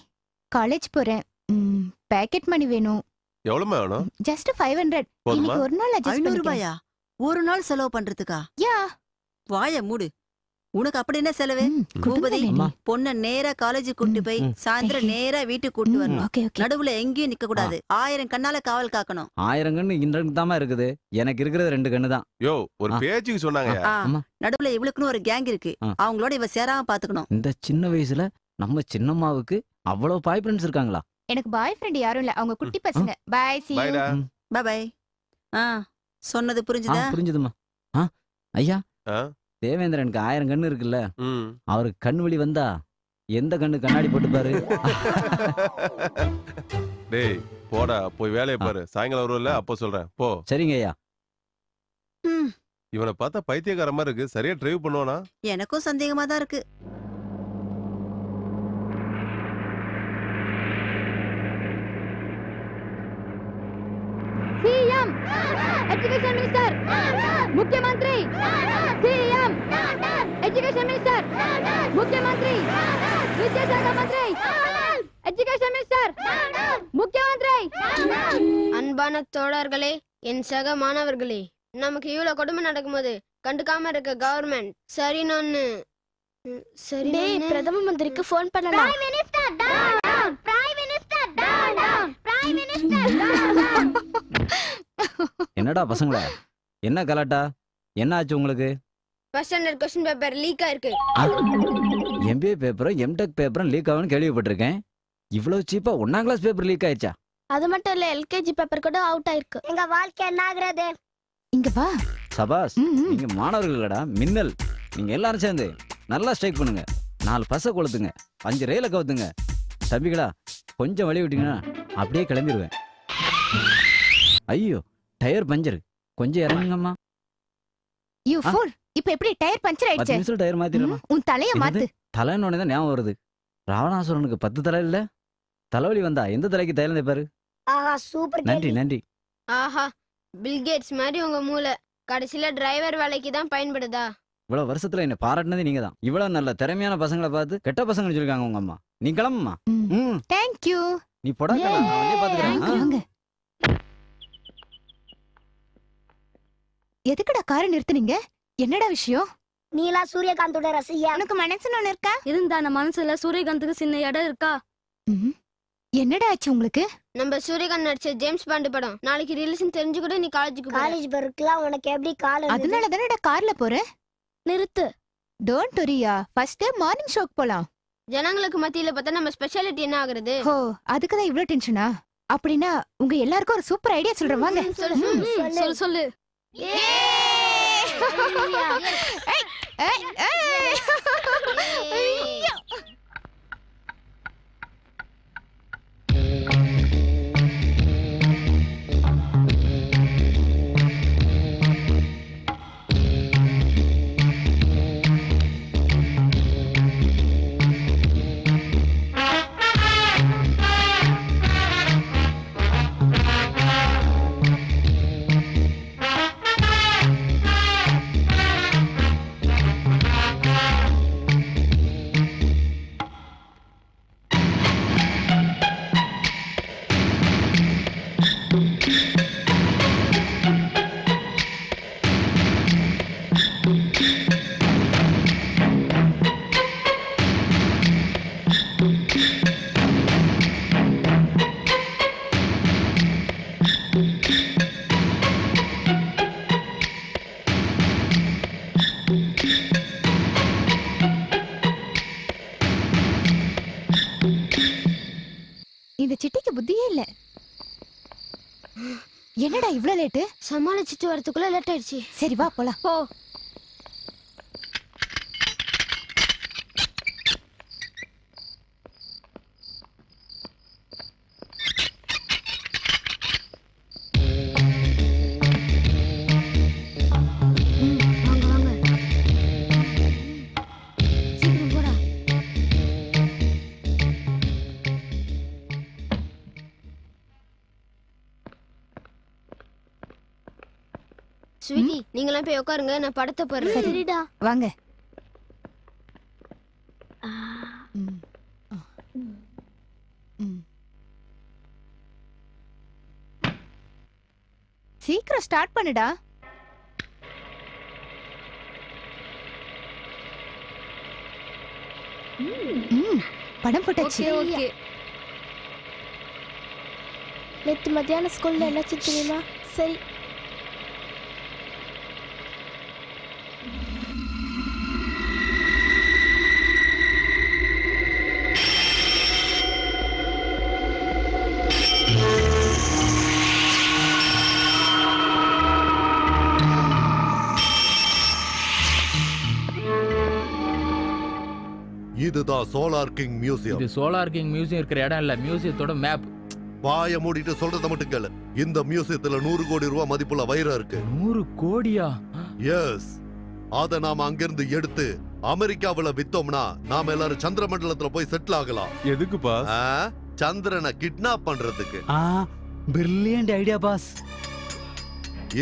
காலேஜ் போறேன். பேக்கெட் மணி வேணும். எவ்வளவு வேணும்? ஜஸ்ட் 500. இன்னைக்கு ஒரு நாள் அட்ஜஸ்ட் 500 ரூபாயா? ஒரு நாள் செலவு பண்றதுக்கா? யா. வாய மூடு. உனக்கு அப்படி என்ன செலவு? பூபதி, பொண்ண நேரா காலேஜ் கூட்டி போய் சாயந்தரம் நேரா வீட்டுக்கு கூட்டு வரணும். நடுவுல எங்கேயும் நிக்க கூடாது. 1000 கண்ணால காவல் காக்கணும். 1000 கண்ணு இன்றைக்கு தான் இருக்குது. எனக்கு இருக்கிறது 2 கண்ணு தான். யோ, ஒரு பேச்சுக்கு சொன்னாங்க. நடுவுல இவளுக்குன்னு ஒரு கேங் இருக்கு. அவங்களோட இவ சேராம பாத்துக்கணும். இந்த சின்ன வயசுல நம்ம சின்னம்மாவுக்கு அவ்வளவு பாய் ஃப்ரெண்ட்ஸ் இருக்காங்களா? எனக்கு பாய் ஃப்ரெண்ட் யாரும் இல்ல. அவங்க குட்டி பசங்க. Bye, see you. Bye bye. சொன்னது புரிஞ்சுதா? புரிஞ்சுதுமா. ஐயா, தேவேந்திரனுக்கு 1000 கண்ணு இருக்குல்ல, அவருக்கு கண் வலி வந்தா எந்த கண்ணு கண்ணாடி போட்டு பாரு. டேய் போடா, போய் வேலையை பாரு. சாயங்காலம் வருவல, அப்போ சொல்றேன் போ. சரிங்க ஐயா. இவனை பார்த்தா பைத்தியக்கார மாதிரி இருக்கு. சரியா டிரைவ் பண்ணுவானா? எனக்கும் சந்தேகமா தான் இருக்கு. சிஎம், எஜுகேஷன் மினிஸ்டர், முக்கியமந்திரி, சிஎம், எஜுகேஷன் மினிஸ்டர், முக்கியமந்திரி, வித்யாசாகர் மந்திரி, எஜுகேஷன் மினிஸ்டர், முக்கியமந்திரி. அன்பான தோழர்களே, என் சக மாணவர்களே, நமக்கு இவ்வளவு கொடுமை நடக்கும்போது கண்டுக்காம இருக்க கவர்மெண்ட் சரி பிரதம மந்திரிக்கு போன் பண்ணலாம். என்னடா பசங்களா, என்ன கலாட்டா? என்ன ஆச்சு உங்களுக்கு? First standard question paper leak ஆயிருக்கு. எம்பிஏ பேப்பரும் எம்டெக் பேப்பரும் லீக் ஆகும்னு கேள்விப்பட்டிருக்கேன். இவ்வளவு சீப்பா 1ஆம் கிளாஸ் பேப்பர் லீக் ஆயிடுச்சா? அது மட்டும் இல்ல, எல்கேஜி பேப்பர் கூட அவுட் ஆயிருக்கு. எங்க வாழ்க்கை என்ன ஆகுறது? இங்க வா. சபாஸ், நீங்க மாணவர்களடா மின்னல். நீங்க எல்லாரும் சேர்ந்து நல்லா ஸ்ட்ரைக் பண்ணுங்க. 4 பச கொளுத்துங்க, 5 ரயில கவுத்துங்க. தம்பிகளா, கொஞ்சம் வழி விட்டீங்கன்னா அப்படியே கிளம்பிடுவேன். ஐயோ, டயர் பஞ்சர், கொஞ்சம் இறங்குங்கம்மா. You fool, இப்ப எப்படி டயர் பஞ்சர் 10 ஆயிடுச்சு. நிமிஷம் டயர் மாத்திரமா? உன் தலைய மாத்து. தலைன்னு தான் ஞாபகம் வருது. ராவணாசுரனுக்கு 10 தலை இல்ல? தலைவலி வந்தா எந்த தலைக்கு தைலம் தேப்பாரு? ஆஹா சூப்பர். நன்றி நன்றி. ஆஹா பில் கேட்ஸ் மாதிரி உங்க மூளை கடைசில டிரைவர் வேலைக்கு தான் பயன்படுதா? இவ்வளவு வருஷத்துல என்ன பாராட்டினதே நீங்க தான். இவ்வளவு நல்ல திறமையான பசங்களை பார்த்து கெட்ட பசங்க சொல்லிருக்காங்க உங்க அம்மா. நீ கிளம்புமா. Thank you. நீ போடா நான் வந்து பாத்துக்கறேன். எதுக்குடா காரை நிறுத்துனீங்க? என்னடா விஷயம்? நீலா சூரியகாந்தோட ரசிகா. உனக்கு மனசுன்னு ஒண்ணு இருக்கா? இருந்தா நம்ம மனசுல சூரியகாந்துக்கு சின்ன இடம் இருக்கா? என்னடா ஆச்சு உங்களுக்கு? நம்ம சூரியகாந்த் நடிச்ச ஜேம்ஸ் பாண்ட் படம் நாளைக்கு ரிலீஸ்னு தெரிஞ்சு கூட நீ காலேஜ் பருக்கலாம். உனக்கு எப்படி கால்? அதனால தானடா கார்ல போற. நிறுத்து. டோன்ட் வரியா. ஃபர்ஸ்ட் மார்னிங் ஷோக்கு போலாம். ஜனங்களுக்கு மத்தியில பார்த்தா நம்ம ஸ்பெஷாலிட்டி என்ன ஆகுறது? ஓ அதுக்கு தான் இவ்ளோ டென்ஷனா? அப்படினா உங்க எல்லாருக்கும் ஒரு சூப்பர் ஐடியா சொல்றேன் வாங்க. சொல்லு. இந்த சிட்டிக்கு புத்தியே இல்ல. என்னடா இவ்ளோ லேட்? சமாளிச்சிட்டு வரதுக்குள்ள லேட் ஆயிடுச்சு. சரி வா போலாம். போ. ஸ்வீட்டி நீங்களாம் போய் உட்காருங்க நான் படத்தை போடுறேன். சரிடா வாங்க. சீக்கிரம் ஸ்டார்ட் பண்ணுடா. படம் போட்டாச்சு. ஓகே. நேத்து மத்தியான ஸ்கூல்ல என்ன தெரியுமா? சரி இதுதான் சோலார் கிங் மியூசியம். இது சோலார் கிங் மியூசியம் இருக்கிற இடம் இல்ல, மியூசியத்தோட மேப். வாய மூடிட்டு சொல்றத மட்டும் கேளு. இந்த மியூசியத்துல 100 கோடி ரூபாய் மதிப்புள்ள வைரம் இருக்கு. 100 கோடியா? எஸ். அத நாம அங்கிருந்து எடுத்து அமெரிக்காவுல வித்தோம்னா நாம எல்லாரும் சந்திர மண்டலத்துல போய் செட்டில் ஆகலாம். எதுக்கு பாஸ்? சந்திரனை கிட்னாப் பண்றதுக்கு. Brilliant idea boss.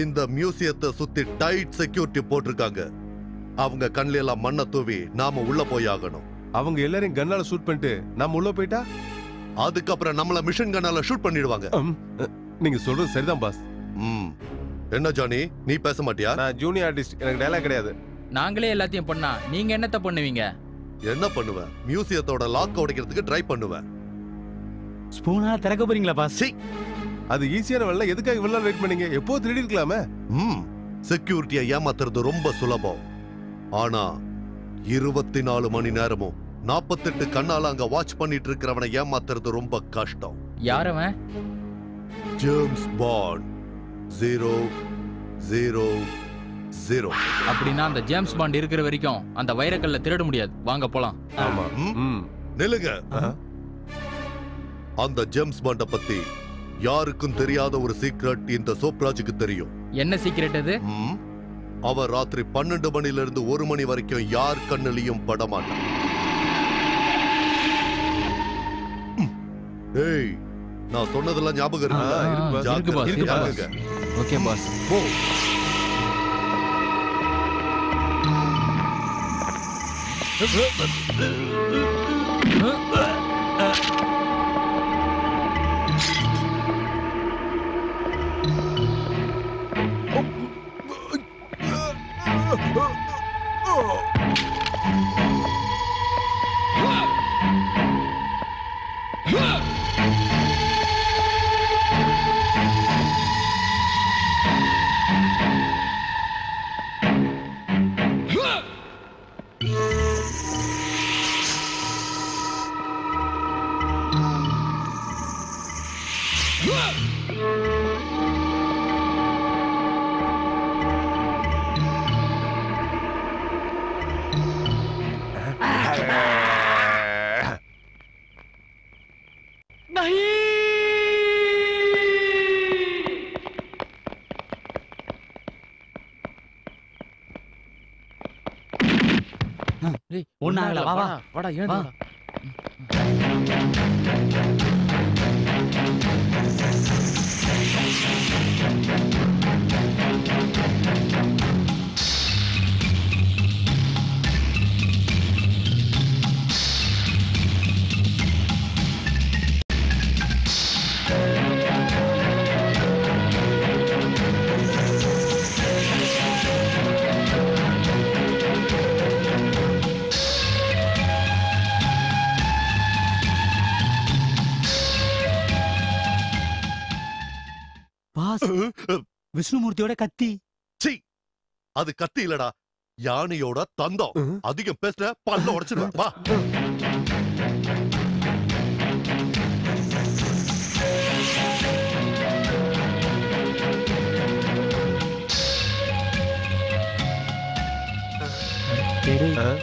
இந்த மியூசியத்தை சுத்தி டைட் செக்யூரிட்டி போட்டிருக்காங்க. அவங்க கண்ணில எல்லாம் மண்ணை தூவி நாம உள்ள போய் ஆகணும். அவங்க எல்லாரையும் கன்னால ஷூட் பண்ணிட்டு நம்ம உள்ள போயிட்டா அதுக்கப்புறம் நம்மள மிஷன் கன்னால ஷூட் பண்ணிடுவாங்க. நீங்க சொல்றது சரிதான் பாஸ். என்ன ஜானி நீ பேச மாட்டியா? நான் ஜூனியர் ஆர்டிஸ்ட், எனக்கு டயலாக் கிடையாது. நாங்களே எல்லாத்தையும் பண்ணா நீங்க என்னத்த பண்ணுவீங்க? என்ன பண்ணுவேன்? மியூசியத்தோட லாக் உடைக்கிறதுக்கு ட்ரை பண்ணுவேன். ஸ்பூனா திறக்க போறீங்களா பாஸ்? அது ஈஸியான வேலை. எதுக்காக இவ்வளவு வெயிட் பண்ணீங்க? எப்போ திருடி இருக்கலாமே. செக்யூரிட்டியை ஏமாத்துறது ரொம்ப சுலபம். ஆனா 24 மணி நேரமும் 48 கண்ணால அங்க வாட்ச் பண்ணிட்டு இருக்கிறவனை ஏமாத்துறது ரொம்ப கஷ்டம். யார் அவன்? James bond 000. அப்படின்னா அந்த ஜேம்ஸ் பாண்ட் இருக்கிற வரைக்கும் அந்த வைரக்கல்ல திருட முடியாது. வாங்க போலாம். ஆமா. நில்லுங்க. அந்த ஜேம்ஸ் பாண்ட பத்தி யாருக்கும் தெரியாத ஒரு சீக்ரெட் இந்த சோப்ராஜுக்கு தெரியும். என்ன சீக்ரெட் அது? அவ ராத்திரி 12 மணில இருந்து 1 மணி வரைக்கும் யார் கண்ணுலயும் படமாட்டான். ஏய், நான் சொன்னதெல்லாம் ஞாபகம் இருக்கு. Okay boss. போ. ஒண்ணாகல, வா வா வாடா ஏன் விஷ்ணுமூர்த்தியோட கத்தி. அது கத்தி இல்லடா, யானையோட தந்தம். அதிகம் பேசுற பல்ல உடைச்சிடுவேன். வா.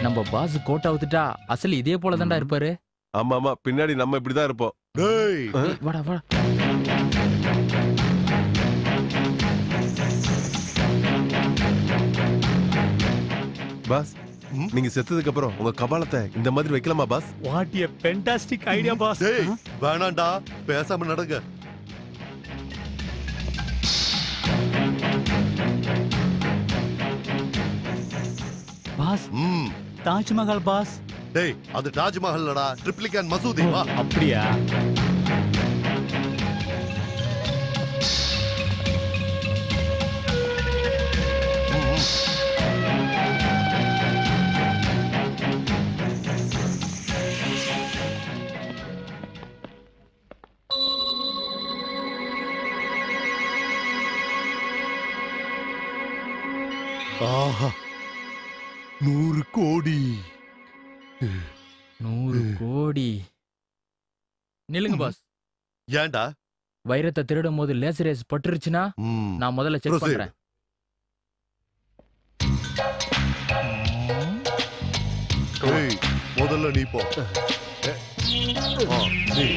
நம்ம பாஸ் கோட்டை அவுத்துட்டா அசல் இதே போல தான்டா இருப்பாரு. ஆமா ஆமா, பின்னாடி நம்ம இப்படிதான் இருப்போம். வாடா வாடா. பாஸ், நீங்க செத்ததுக்கு அப்புறம் உங்க கபாலத்தை இந்த மாதிரி வைக்கலாமா boss? What a fantastic idea boss. வேணாண்டா, பேசாம நடங்க. Boss, Taj Mahal boss. டேய், அது தாஜ்மஹால் இல்லடா, ட்ரிப்ளிகேன் மசூதி. வா. அப்படியா? ஆஹா, 100 கோடி. 100 கோடி. நில்லுங்க பாஸ். ஏன்டா? வைரத்தை திருடும் போது லேசர் ரேஸ் பட்டுருச்சுன்னா நான் முதல்ல செக் பண்றேன். ஏய், முதல்ல நீ போ. நீ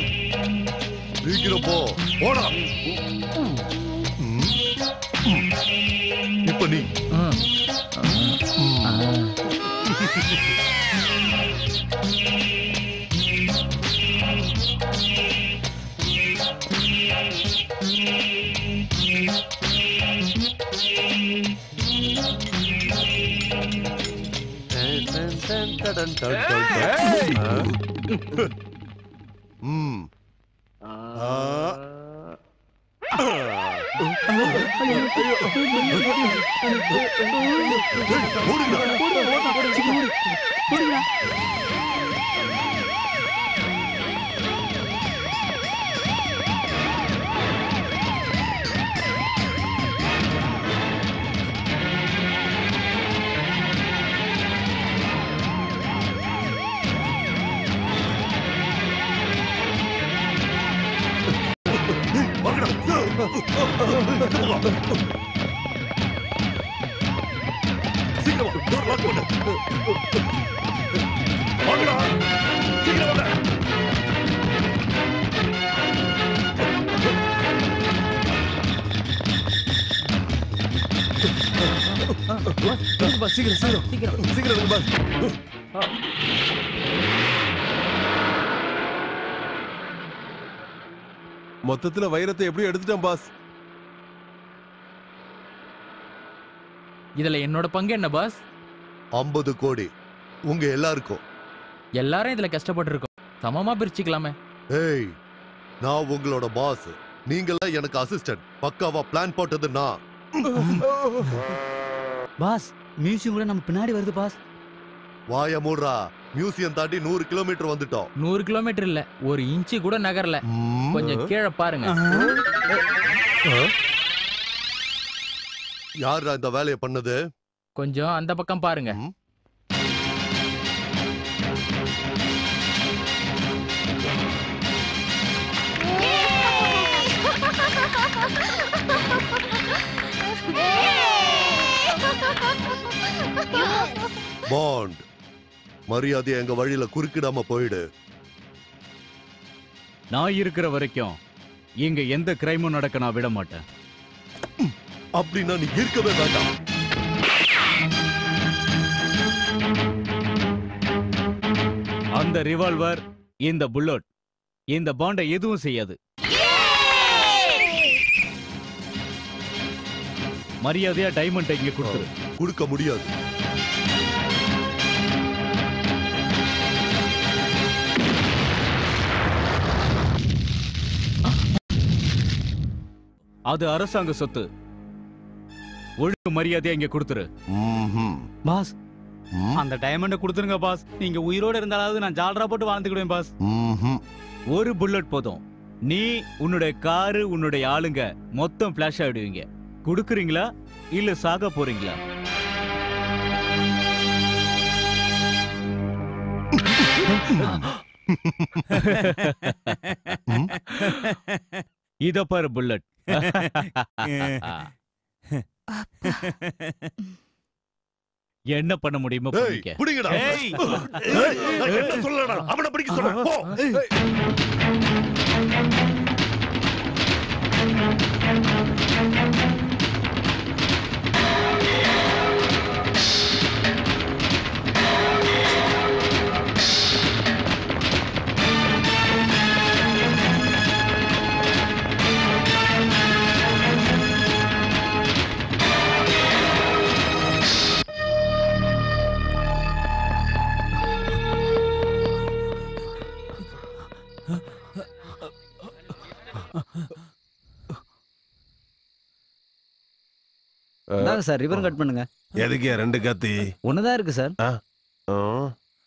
சீக்கிரம் போ. போடா. இப்ப நீ. பாஸ் சீக்கிரம் சீக்கிரம் சீக்கிரம் சீக்கிரம் எடுங்க பாஸ். மொத்தத்துல வைரத்தை எப்படி எடுத்துட்டேன் பாஸ்? இதுல என்னோட பங்கு என்ன பாஸ்? 50 கோடி உங்க எல்லாருக்கும். எல்லாரும் இதுல கஷ்டப்பட்டு இருக்கோம், சமமா பிரிச்சுக்கலாமே. ஏய், நான் உங்களோட பாஸ், நீங்களாம் எனக்கு அசிஸ்டன்ட். பக்காவா பிளான் போட்டது நான். பாஸ் மியூசியம் கூட நம்ம பின்னாடி வருது பாஸ். வாய மூடுறா. மியூசியம் தாண்டி 100 கிலோமீட்டர் வந்துட்டோம். 100 கிலோமீட்டர் இல்ல, ஒரு இன்ச்சு கூட நகரல. கொஞ்சம் கீழே பாருங்க. யாரா இந்த வேலையை பண்ணது? கொஞ்சம் அந்த பக்கம் பாருங்க. பாண்ட், மரியாதை எங்க வழியில குறுக்கிடாம போயிடு. நான் இருக்கிற வரைக்கும் இங்க எந்த கிரைமும் நடக்க நான் விட மாட்டேன். அப்படின்னா நீ இருக்கவே வேண்டாம். அந்த ரிவால்வர், இந்த புல்லட், இந்த பாண்டை எதுவும் செய்யாது. மரியாதையா டைமண்ட் இங்க கொடுத்துரு. கொடுக்க முடியாது. அது அரசாங்க சொத்து. ஒழுங்கு மரியாதையா இங்க கொடுத்துரு. பாஸ், அந்த டைமண்ட கொடுத்துருங்க பாஸ். நீங்க உயிரோட இருந்தாலாவது நான் ஜால்ரா போட்டு வாழ்ந்துக்கிடுவேன் பாஸ். ஒரு புல்லட் போதும். நீ, உன்னுடைய காரு, உன்னுடைய ஆளுங்க மொத்தம் பிளாஷ் ஆயிடுவீங்க. கொடுக்குறீங்களா இல்ல சாக போறீங்களா? இத பாரு புல்லட். என்ன பண்ண முடியுமோ பண்ணிக்க. சொல்லடா, அவனை பிடிக்க சொல்ல. போ. சார் ரிப்பன் கட் பண்ணுங்க. எதுக்கு 2 கத்தி? ஒண்ணுதான் இருக்கு சார்.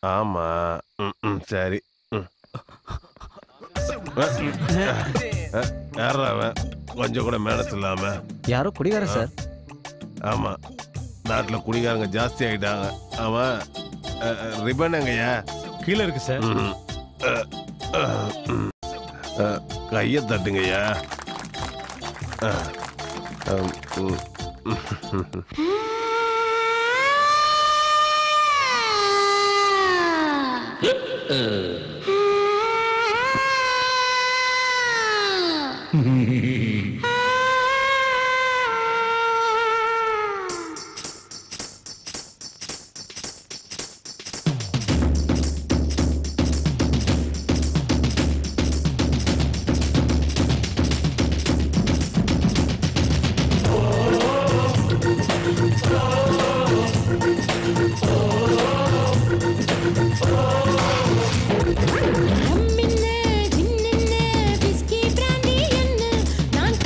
ஆமா சரி. யாரா அவன்? கொஞ்சம் கூட மேனஸ் இல்லாம. யாரோ குடிகார சார். ஆமா, நாட்டுல குடிகாரங்க ஜாஸ்தி ஆயிட்டாங்க. அவன் ரிப்பன் எங்கயா? கீழே இருக்கு சார். கைய தட்டுங்கய்யா. நான்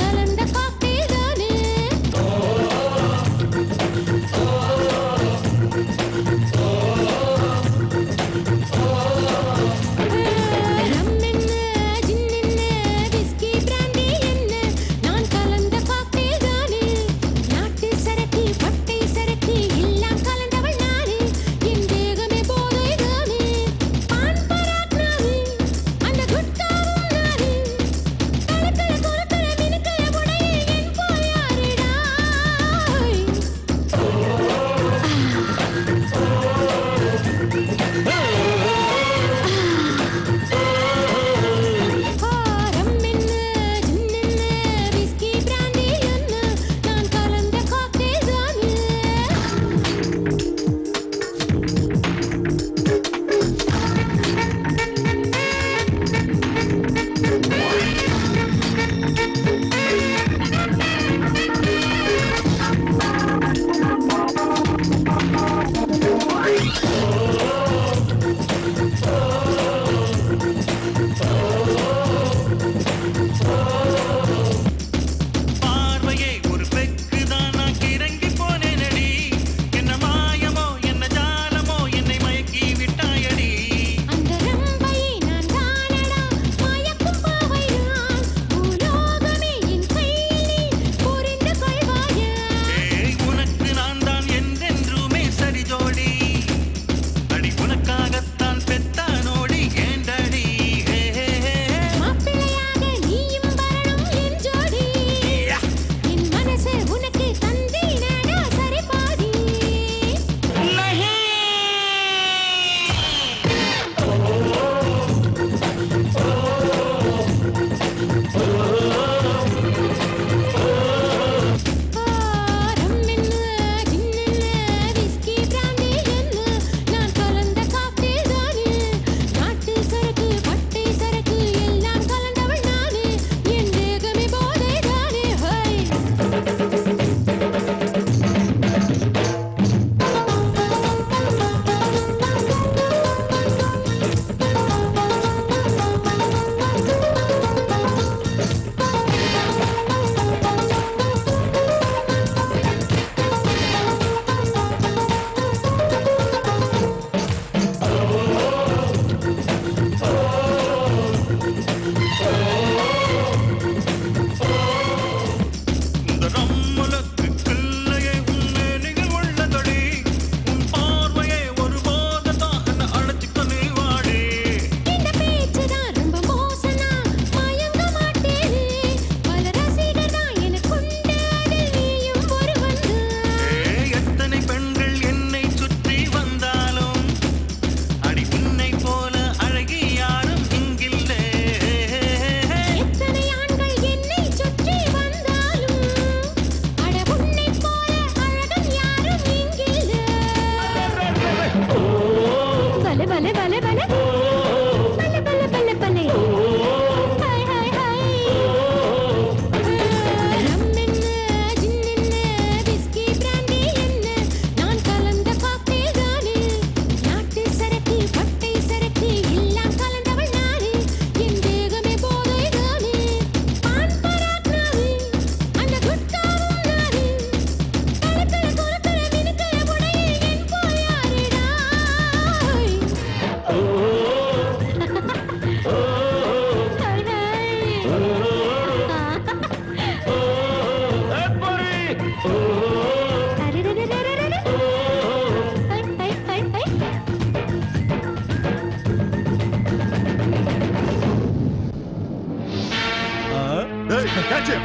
Catch him.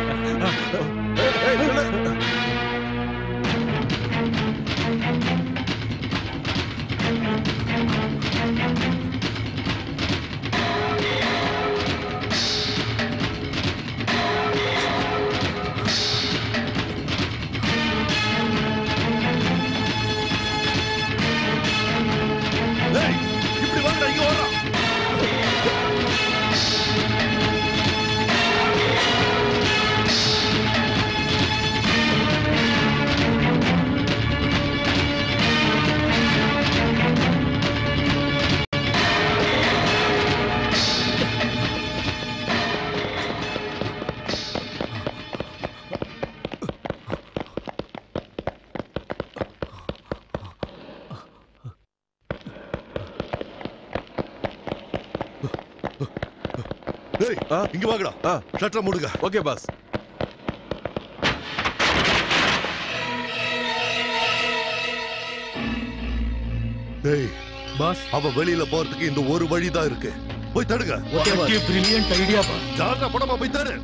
Hey, இப்படி வாங்கடா, இங்க வாடா. டேய், இங்க வாங்கடா. ஷட்டர் மூடுங்க. Okay pass. டேய் பாஸ், அவ வெளியில போறதுக்கு இந்த ஒரு வழிதான் இருக்கு. போய் தடுங்க. ஓகே பிரில்லியன்ட் ஐடியா பா. ஜாக்கிரதை படமா போய் தடு.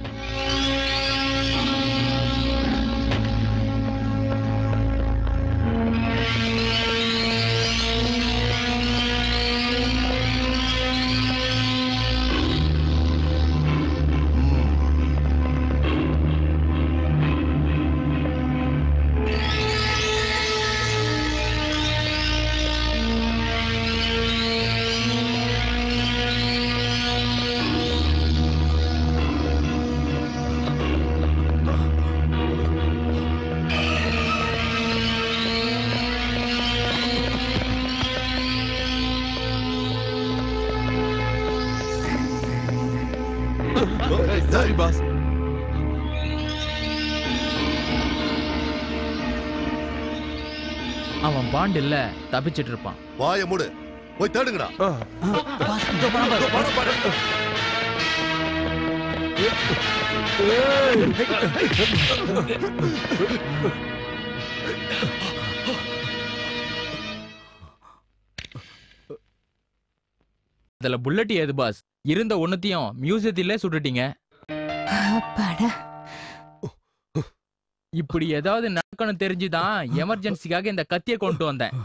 Sorry boss. அவன் பாண்ட் இல்ல, தப்பிச்சிட்டு இருப்பான். வாய மூடு. போய் தேடுங்கடா. பாஸ், இதோ பாரு. அதுல புல்லட் ஏது பாஸ்? இருந்த ஒண்ணுத்தையும் மியூசியத்திலே சுட்டுட்டீங்க. அப்பாடா. இப்படி ஏதாவது நடக்கணும் தெரிஞ்சுதான் எமர்ஜென்சிக்காக இந்த கத்தியை கொண்டு வந்தேன்.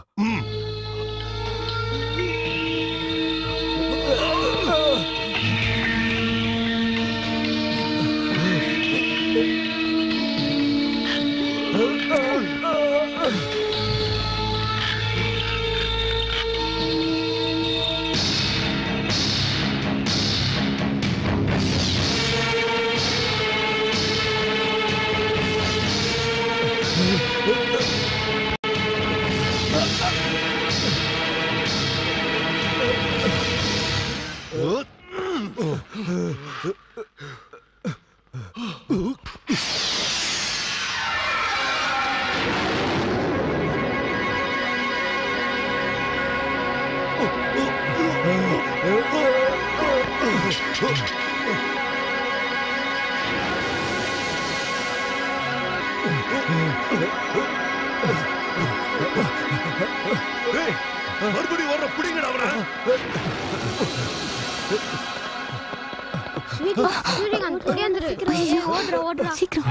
மறுபடியும் வர்ற பிடிங்கடா அவரை. சூரியகாந்த் ஓடியாந்துரு. ஓடுறா. சீக்கிரம்.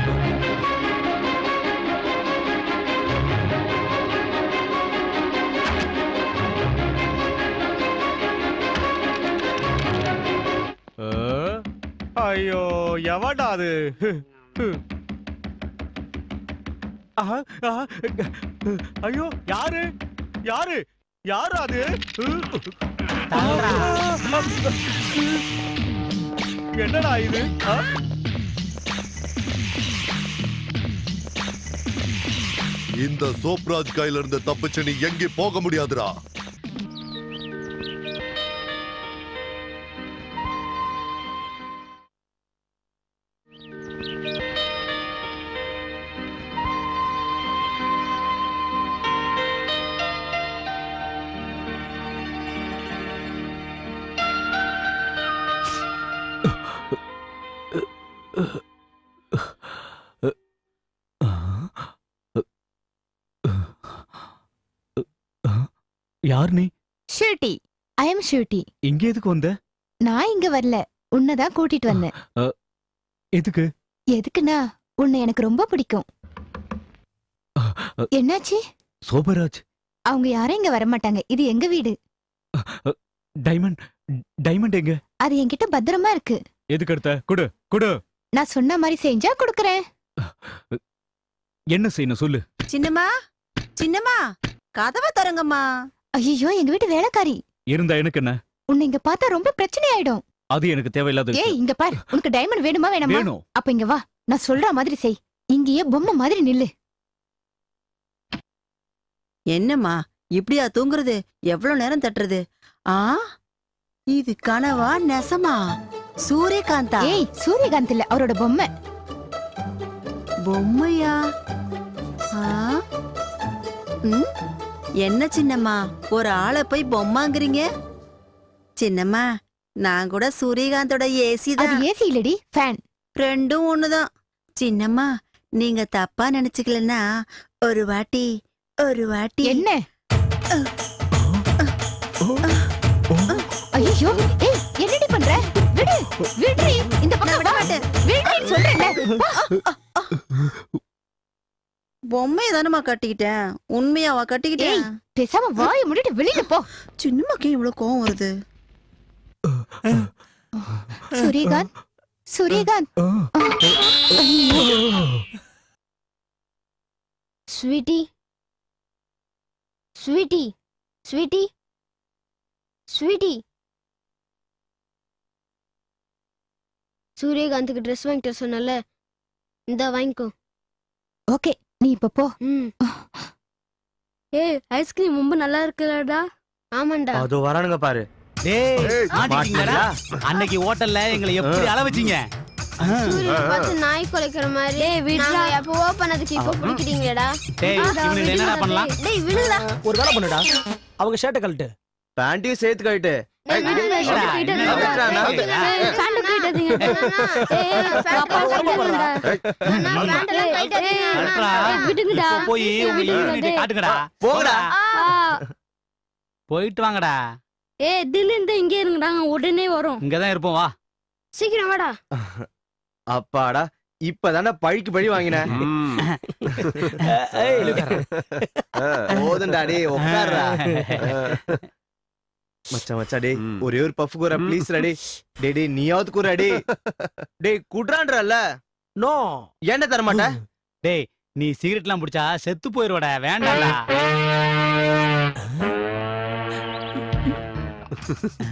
ஐயோ, எவடா அது? ஐயோ, யாரு யாரு யாரு அது? என்னடா இது? இந்த சோப்ராஜ் கையில இருந்து தப்பிச்சு நீ எங்கே போக முடியாதுடா. யார் நீ? ஷூட்டி. ஐ அம் ஷூட்டி. இங்க எதுக்கு வந்த? நான் இங்க வரல, உன்னதான் கூட்டிட்டு வந்தேன். எதுக்கு? எதுக்குன்னா உன்னை எனக்கு ரொம்ப பிடிக்கும். என்னாச்சு? சோபராஜ், அவங்க யாரும் இங்க வரமாட்டாங்க. இது எங்க வீடு. டைமண்ட் டைமண்ட் எங்க? அது என்கிட்ட பத்திரமா இருக்கு. எதுக்கு எடுத்த? குடு குடு. நான் சொன்ன மாதிரி செஞ்சா கொடுக்கறேன். என்ன செய்யணும் சொல்லு. சின்னம்மா, சின்னம்மா, கதவை தரங்கம்மா. ஐயோ, எங்க வீட்டு வேலைக்காரி. இருந்தா எனக்கு என்ன? உன்னை இங்க பார்த்தா ரொம்ப பிரச்சனை ஆயிடும். அது எனக்கு தேவையில்லாத. ஏய், இங்க பாரு. உனக்கு டைமண்ட் வேணுமா வேணாமா? வேணும். அப்ப இங்க வா. நான் சொல்ற மாதிரி செய். இங்கேயே பொம்மை மாதிரி நில்லு. என்னம்மா இப்படியா தூங்குறது? எவ்வளவு நேரம் தட்டுறது? இது கனவா நெசமா? சூரியகாந்தா? ஏய், சூரியகாந்த் இல்ல, அவரோட பொம்மை. பொம்மையா? என்ன சின்னம்மா, ஒரு ஆளை போய் பொம்மாங்கிறீங்க? சின்னம்மா, நான் கூட சூரியகாந்தோட ஏசி தான். அது ஏசி இல்லடி, ஃபேன். ரெண்டும் ஒண்ணுதான். சின்னம்மா, நீங்க தப்பா நினைச்சுக்கலன்னா ஒரு வாட்டி என்ன? ஐயோ, ஏய், என்னடி பண்ற? விடு, விடுடி. இந்த பக்கம் விட மாட்டேன். விடுடி சொல்றேன்ல. பொம்மையை தானமா கட்டிக்கிட்டேன். உண்மையாவா கட்டிக்கிட்டேன்? பேசாம வாயை மூடிட்டு வெளியில போ. சின்னம்மாக்கு இவ்வளவு கோவம் வருது. Suryakanth, Suryakanth. Sweetie, sweetie, sweetie, sweetie. சூரியகாந்துக்கு ட்ரெஸ் வாங்கிட்டு சொன்னல, இந்தா வாங்கிக்கோ. ஓகே, நீ இப்ப போ. ஏய், ஐஸ்கிரீம் ரொம்ப நல்லா இருக்குல்லடா. ஆமாண்டா. அது வரானுங்க பாரு. டேய், மாட்டிக்கிங்கடா. அன்னைக்கு ஹோட்டல்ல எங்களை எப்படி அள வச்சீங்க? சூரியனை பார்த்து நாய் குலைக்கிற மாதிரி. டேய், வீட்ல எப்பவோ பண்ணதுக்கு இப்போ பிடிக்கிறீங்களேடா. டேய், இவனுக்கு என்னடா பண்ணலாம்? டேய், விடுடா. ஒரு வேலை பண்ணுடா. அவங்க ஷர்ட்டை கழட்டு. பேண்ட்டையும் சேர்த்து கழட்டு. போய் காட்டுங்கடா. போங்கடா, போயிட்டு வாங்கடா. ஏய், திடீர்னு இங்கே இருங்கடா, உடனே வரும். இங்கதான் இருப்போம், வா. சீக்கிரம் வாடா. அப்பாடா, இப்பதானே பழிக்கு பழி வாங்கினேன். போதுண்டா டே, உட்கார்றா. மச்சான் மச்சான் டே, ஒரே ஒரு பஃப் கூற ப்ளீஸ் டே. டே டே, நீயாவது கூற டே. டே குட்றான்றல்ல. நோ, ஏன்டா தர மாட்ட? டேய், நீ சிகரெட்லாம் பிடிச்சா செத்து போயிருவடா, வேண்டாம்டா.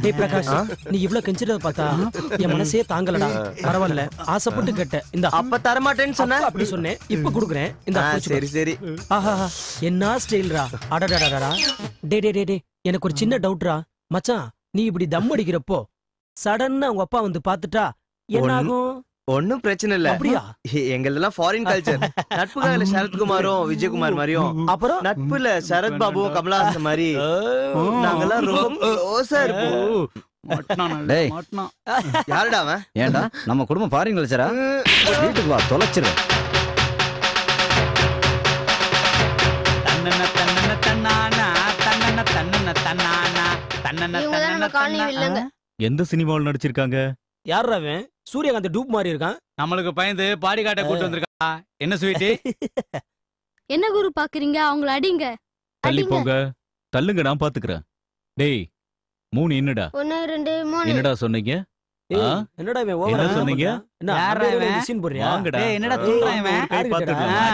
டேய் பிரகாஷ், நீ இவ்ளோ கெஞ்சிரத பார்த்தா என் மனசே தாங்கலடா. பரவாயில்ல, ஆசைப்பட்டு கேட்ட. இந்த அப்ப தர மாட்டேன்னு சொன்ன. அப்படி சொன்னேன், இப்ப குடுக்குறேன். இந்த சரி சரி. ஆஹா, என்ன ஸ்டைல்ரா. அடடடடடா. டே டே டே டே, எனக்கு ஒரு சின்ன டவுட்ரா. மச்சான், நீ இப்படி தம் அடிக்கிறப்போ சடன்னா உங்க அப்பா வந்து பாத்துட்டா என்ன ஆகும்? ஒன்னும் பிரச்சனை இல்ல. அப்படியா? எங்களெல்லாம் ஃபாரின் கல்ச்சர். நட்புல சரத்குமாரும் விஜயகுமார் மாதிரியும், அப்புறம் நட்புல சரத் பாபுவும் கமலஹாசன் மாதிரி நாங்கெல்லாம் ரொம்ப க்ளோஸா இருப்போம். டேய், யாருடா அவன்? ஏன்டா நம்ம குடும்பம் ஃபாரின் கல்ச்சரா? வீட்டுக்கு வா, தொலைச்சிரு. எந்த சினிமாவில் நடிச்சிருக்காங்க? யாரா அவன்? சூரியகாந்த் டூப் மாதிரி இருக்கான். நம்மளுக்கு பயந்து பாடி காட்ட கூட்டு வந்திருக்கா. என்ன ஸ்வீட்டி? என்ன குரு பாக்குறீங்க? அவங்கள அடிங்க. தள்ளி போங்க. தள்ளுங்க, நான் பாத்துக்கிறேன். டேய், 3 என்னடா? 1 2 3. என்னடா சொன்னீங்க? என்னடா இவன் ஓவரா என்ன சொன்னீங்க? யாரா இவன்? சீன் போறியா? வாங்கடா. டேய், என்னடா தூக்குறான் இவன்? பாத்துக்கலாம்.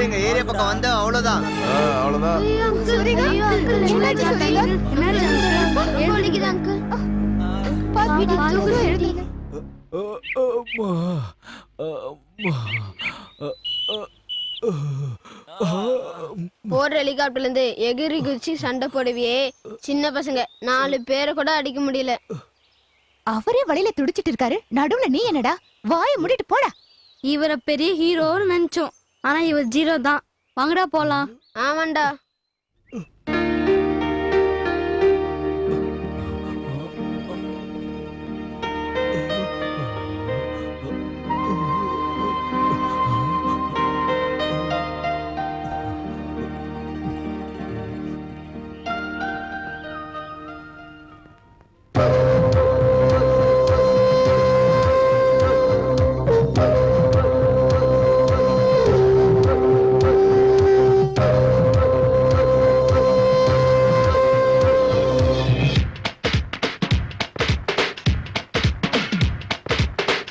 எங்க ஏரியா பக்கம் வந்து அவ்வளவுதான். அவ்வளவுதான். போற ஹெலிகாப்டர்ல இருந்து எகிரி குதிச்சு சண்டை போடுவியே சின்ன பசங்க 4 பேரை கூட அடிக்க முடியல. அவரே வழியில துடிச்சிட்டு இருக்காரு, நடுவுல நீ என்னடா? வாயை மூடிட்டு போடா. இவரை பெரிய ஹீரோன்னு நினைச்சோம், ஆனா இவர் ஜீரோ தான். வாங்கடா போலாம். ஆமாண்டா.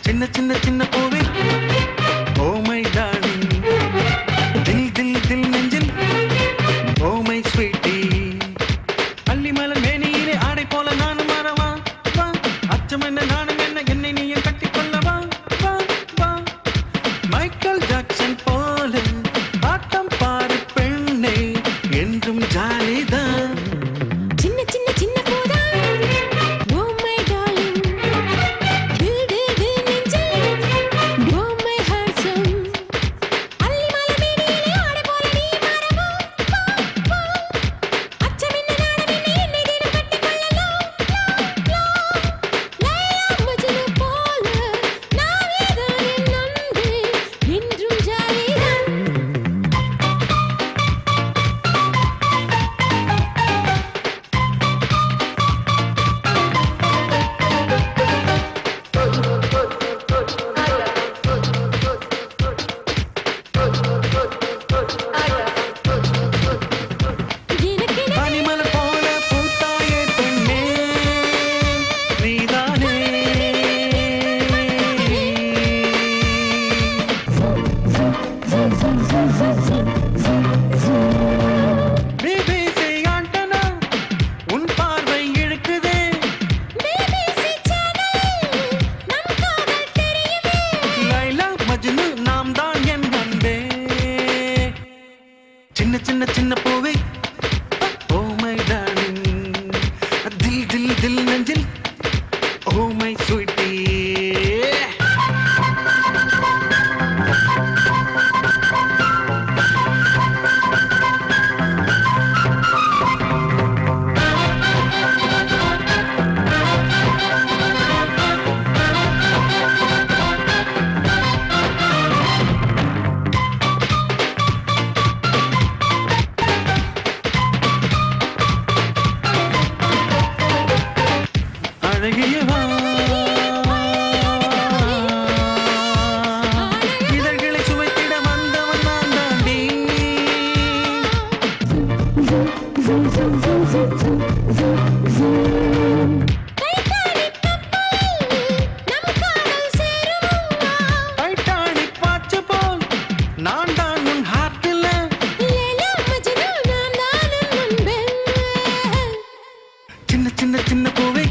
சின்ன சின்ன சின்ன பூவே ஓ மை டார்லிங், தில் தில் தில் நெஞ்சில் ஓ மை ஸ்வீட்டி, அள்ளி மலர் மேனியிலே ஆடை போல நானும் மறவா வா, அச்சம் என்ன நானும் என்ன என்னை நீயும் கட்டிக்கொள்ளவா வா வா, மைக்கேல் ஜாக்சன் போல ஆட்டம் பாரு பெண்ணே என்றும் ஜாலிதான். சின்ன சின்ன சின்ன பூதா ஓ மை டார்லிங், தில் தில் தில் நெஞ்சில் ஓ மை ஹான்சம், அள்ளி மலர் மேனியிலே ஆடை போல நீ மறவா வா வா, அச்சம் என்ன நாணம் என்ன என்னை தினம் கட்டிக்கொள்ளலாம் லா லா, லைலா மஜ்னு போல நாவேதான் என் நண்பே என்றும் ஜாலிதான். பனிமலர் போல பூத்தாயே பெண்ணே நீதானே, பிபிசி ஆண்டனா உன் பார்வை இழுக்குதே, பிபிசி சேனல் நம் காதல் தெரியுமே, லைலா மஜ்னு நாம் தான் என் அன்பே. சின்ன சின்ன சின்ன பூவே ஓ மை டார்லிங், தில் தில் தில் நெஞ்சில் ஓ மை ஸ்வீட்டி. அழகியவா இதழ்களை சுவைத்திட வந்தவன் நான் தாண்டி, டைட்டானிக் வாட்ச் போல் நான் தான் உன் ஹார்ட்டில், லைலா மஜ்னு நாம் தான் நண்பே. சின்ன சின்ன சின்ன பூவே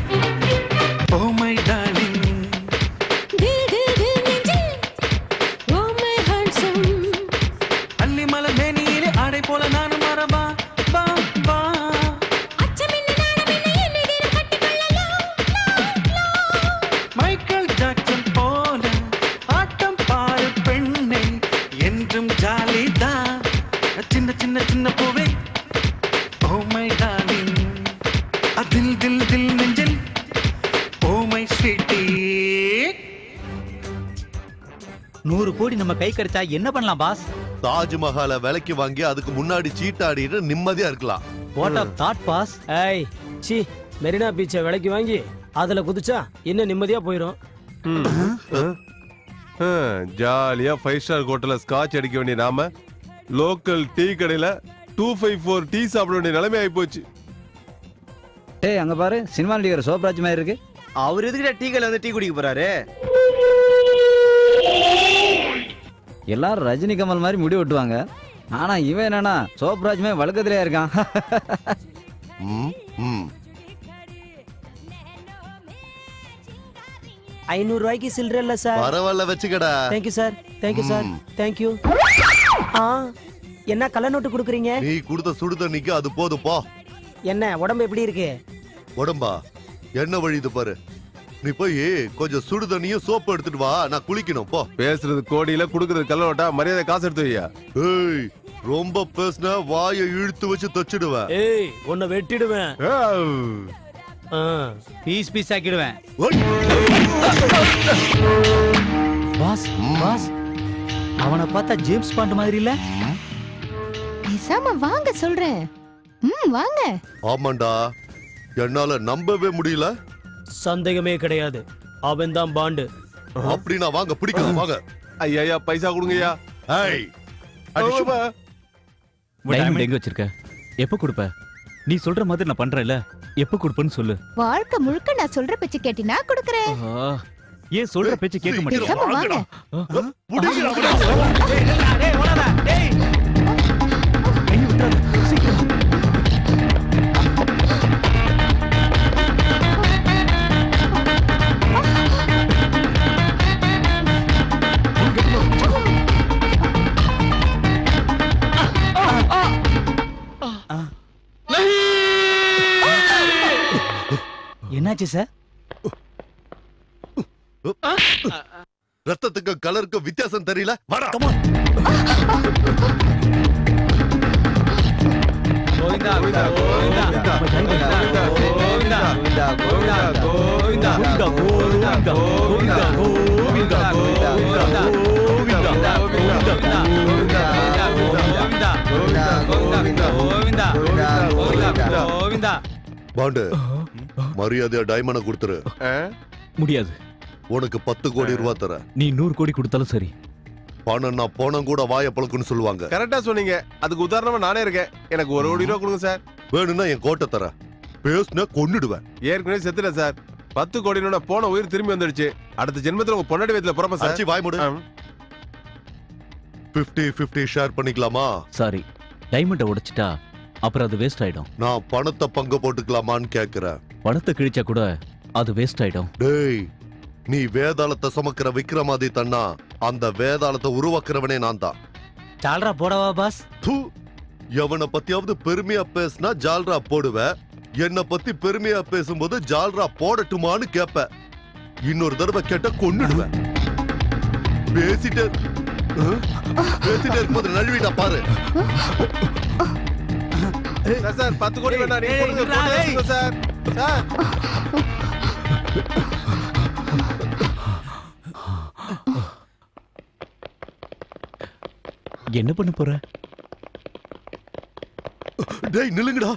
ஓ மை டார்லிங், தில் தில் தில் நெஞ்சில் ஓ மை ஹான்சம், அள்ளி மலர் மேனியிலே ஆடை போல நானும் மறவா வா வா, அச்சம் என்ன நாணம் என்ன என்னை தினம் கட்டிக்கொள்ளலாம் லா லா, மைக்கேல் ஜாக்சன் போல ஆட்டம் பாரு பெண்ணே என்றும் ஜாலிதான். சின்ன சின்ன சின்ன பூவே ஓ மை டார்லிங், தில் தில் தில் நெஞ்சில் ஓ மை ஸ்வீட்டி. 100 கோடி நம்ம கை கிடைச்சா என்ன பண்ணலாம் பாஸ்? தாஜ்மஹாலை விலைக்கு வாங்கி அதுக்கு முன்னாடி சீட்டாடிட்டு நிம்மதியா இருக்கலாம். What of thought boss? ஏய் சி, மெரினா பீச்சை விலைக்கு வாங்கி அதுல குதிச்சா இன்னும் நிம்மதியா போயிரும். ஜாலியா 5 ஸ்டார் ஹோட்டல்ல ஸ்காட்ச் அடிக்க வேண்டிய நாம லோக்கல் டீ கடையில 254 டீ சாப்பிட வேண்டிய நிலைமை ஆயி போச்சு. டேய் அங்க பாரு, சினிமா நடிகர் சோப்ராஜ் மாதிரி இருக்கு. அவர் எதுக்கிட்ட டீ கடையில வந்து டீ குடிக்க போறாரு? எல்லாரும் ரஜினி கமல் மாதிரி முடி வெட்டுவாங்க, ஆனா இவன் என்னன்னா சோப்ராஜ் மாதிரி வழக்கத்திலே இருக்கான். 500 ரூபாய்க்கு சில்லற இல்ல சார். பரவாயில்ல வச்சுக்கடா. Thank you sir, thank you sir, thank you. என்ன கள்ள நோட்டு குடுக்குறீங்க? நீ கொடுத்த சுடுதண்ணிக்கு அது போதும் போ. என்ன உடம்பு எப்படி இருக்கு? உடம்பா என்ன வழியுது பாரு. நீ போய் கொஞ்சம் சுடுதண்ணியும் சோப்பு எடுத்துட்டு வா, நான் குளிக்கணும் போ. பேசுறது கோடியில குடுக்குறது கள்ள நோட்டா, மரியாதை காசு எடுத்து வையா. ஏய் ரொம்ப பேசுன வாயை இழுத்து வச்சு தச்சிடுவேன். ஏய் உன்னை வெட்டிடுவேன். பீஸ் பீஸ் ஆக்கிடுவேன். பாஸ் பாஸ் அவனை பார்த்தா ஜேம்ஸ் பாண்ட் மாதிரி இல்ல? பேசாம வாங்க சொல்றேன். வாங்க. ஆமாண்டா, என்னால நம்பவே முடியல. சந்தேகமே கிடையாது, அவன் தான் பாண்டு. அப்படின்னா வாங்க பிடிக்கலாம் வாங்க. ஐயா பைசா கொடுங்கய்யா. ஏய் டைமண்ட் எங்க வச்சிருக்க? எப்ப கொடுப்ப? நீ சொல்ற மாதிரி நான் பண்றேன்ல, எப்ப கொடுப்பேன்னு சொல்லு. வாழ்க்கை முழுக்க நான் சொல்ற பேச்சு கேட்டினா கொடுக்கறேன். ஏன் சொல்ற பேச்சு கேட்க மாட்டேன்? பேசாம வாங்க. என்னாச்சு சார்? ரத்தத்துக்கு கலருக்கு வித்தியாசம் தெரியல. வாடா. கோவிந்தா கோவிந்தா கோவிந்தா கோவிந்தா கோவிந்தா கோவிந்தா கோவிந்தா கோவிந்தா கோவிந்தா. பாண்டு மரியாதையா டைமண்ட கொடுத்துரு. முடியாது. உனக்கு 10 கோடி ரூபாய் தர. நீ 100 கோடி கொடுத்தாலும் சரி. பணம் நான் போனம் கூட வாய பழக்குன்னு சொல்லுவாங்க. கரெக்டா சொன்னீங்க. அதுக்கு உதாரணமா நானே இருக்கேன். எனக்கு 1 கோடி ரூபாய் கொடுங்க சார். வேணும்னா என் கோட்டை தர. பேசுன கொன்னுடுவேன். ஏற்கனவே செத்துட்டேன் சார். 10 கோடி போன உயிர் திரும்பி வந்துடுச்சு. அடுத்த ஜென்மத்துல உங்க பொன்னாடி வயத்துல பிறப்ப சார். அச்சி வாய் மூடு. 50-50 ஷேர் பண்ணிக்கலாமா? சாரி, டைமண்ட உடைச்சிட்டா அப்புறம் அது வேஸ்ட் ஆயிடும். நான் பணத்தை பங்கு போட்டுக்கலாமான்னு கேக்குறேன். பணத்தை கிழிச்சா கூட அது வேஸ்ட் ஆயிடும். டேய், நீ வேதாளத்தை சுமக்கிற விக்ரமாதித்தன்னா அந்த வேதாளத்தை உருவாக்குறவனே நான் தான். ஜால்ரா போடவா பாஸ்? எவனை பத்தியாவது பெருமையா பேசினா ஜால்ரா போடுவேன். என்னை பத்தி பெருமையா பேசும்போது ஜால்ரா போடட்டுமான்னு கேப்ப. இன்னொரு தடவை கேட்ட கொன்னுடுவேன். பேசிட்டே இருக்கும்போது நழுவிட்டா பாரு. சார் 10 கோடி வேணாம், நீங்க கொடுங்க சார். சார் என்ன பண்ண போற? டேய் நில்லுங்கடா.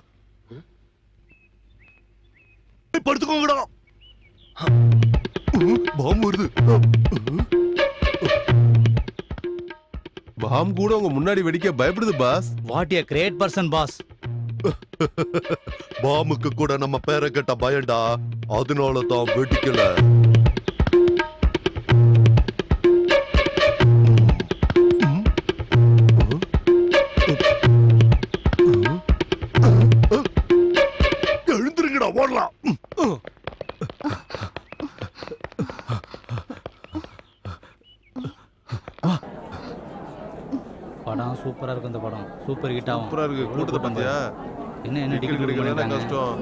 படுத்துக்கோங்கடா. பாம் வருது. பாம் கூட உங்க முன்னாடி வெடிக்க பயப்படுது boss. What a great person boss. பாமுக்கு கூட நம்ம பேரை கேட்ட பயண்டா. அதனால தான் வெடிக்கல. எழுந்திருங்கடா ஓடலாம். படம் சூப்பரா இருக்கு. இந்த படம் சூப்பர் ஹிட் ஆகும். சூப்பரா இருக்கு. கூட்டத்தை பாத்தியா? என்ன டிக்கெட் கிடைக்கல கஷ்டம்.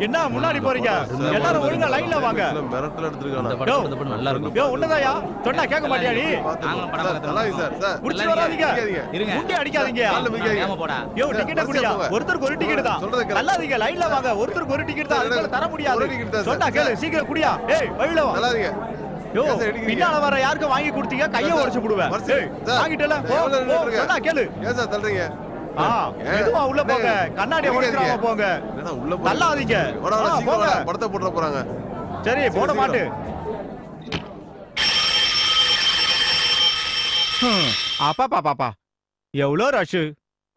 என்ன முன்னாடி போறீங்க? எல்லாரும் ஒழுங்கா லைன்ல வாங்க. மிரட்டல எடுத்துருக்கானே. இந்த படம் நல்லா இருக்கும். யோ உன்னதாயா? சொன்னா கேட்க மாட்டியா நீ? நாங்களும் படம் பார்த்தோம். நல்லா சார். சார் புடிச்சு வராதீங்க. இருங்க. முண்டி அடிக்காதீங்க. ஏமா போடா. யோ டிக்கெட் குடியா? ஒருத்தருக்கு ஒரு டிக்கெட் தான். நல்லாதீங்க லைன்ல வாங்க. ஒருத்தருக்கு ஒரு டிக்கெட் தான். அதுக்கு தர முடியாது. சொன்னா கேளு சீக்கிரம் குடியா. ஏய் வழியில வா. நல்லாதீங்க. யோ பின்னால வர யாருக்கு வாங்கி கொடுத்தீங்க? கைய உடைச்சு போடுவேன். வாங்கிட்டல. சொன்னா கேளு. ஏன் சார் தள்ளுறீங்க? மெதுவா உள்ள போங்க. கண்ணாடியை உடைச்சிராம போங்க. உள்ள தள்ளாதீங்க. போங்க. படத்தை போட போறாங்க. சரி போட மாட்டு. அப்பா பாப்பா எவ்வளோ ரஷ்.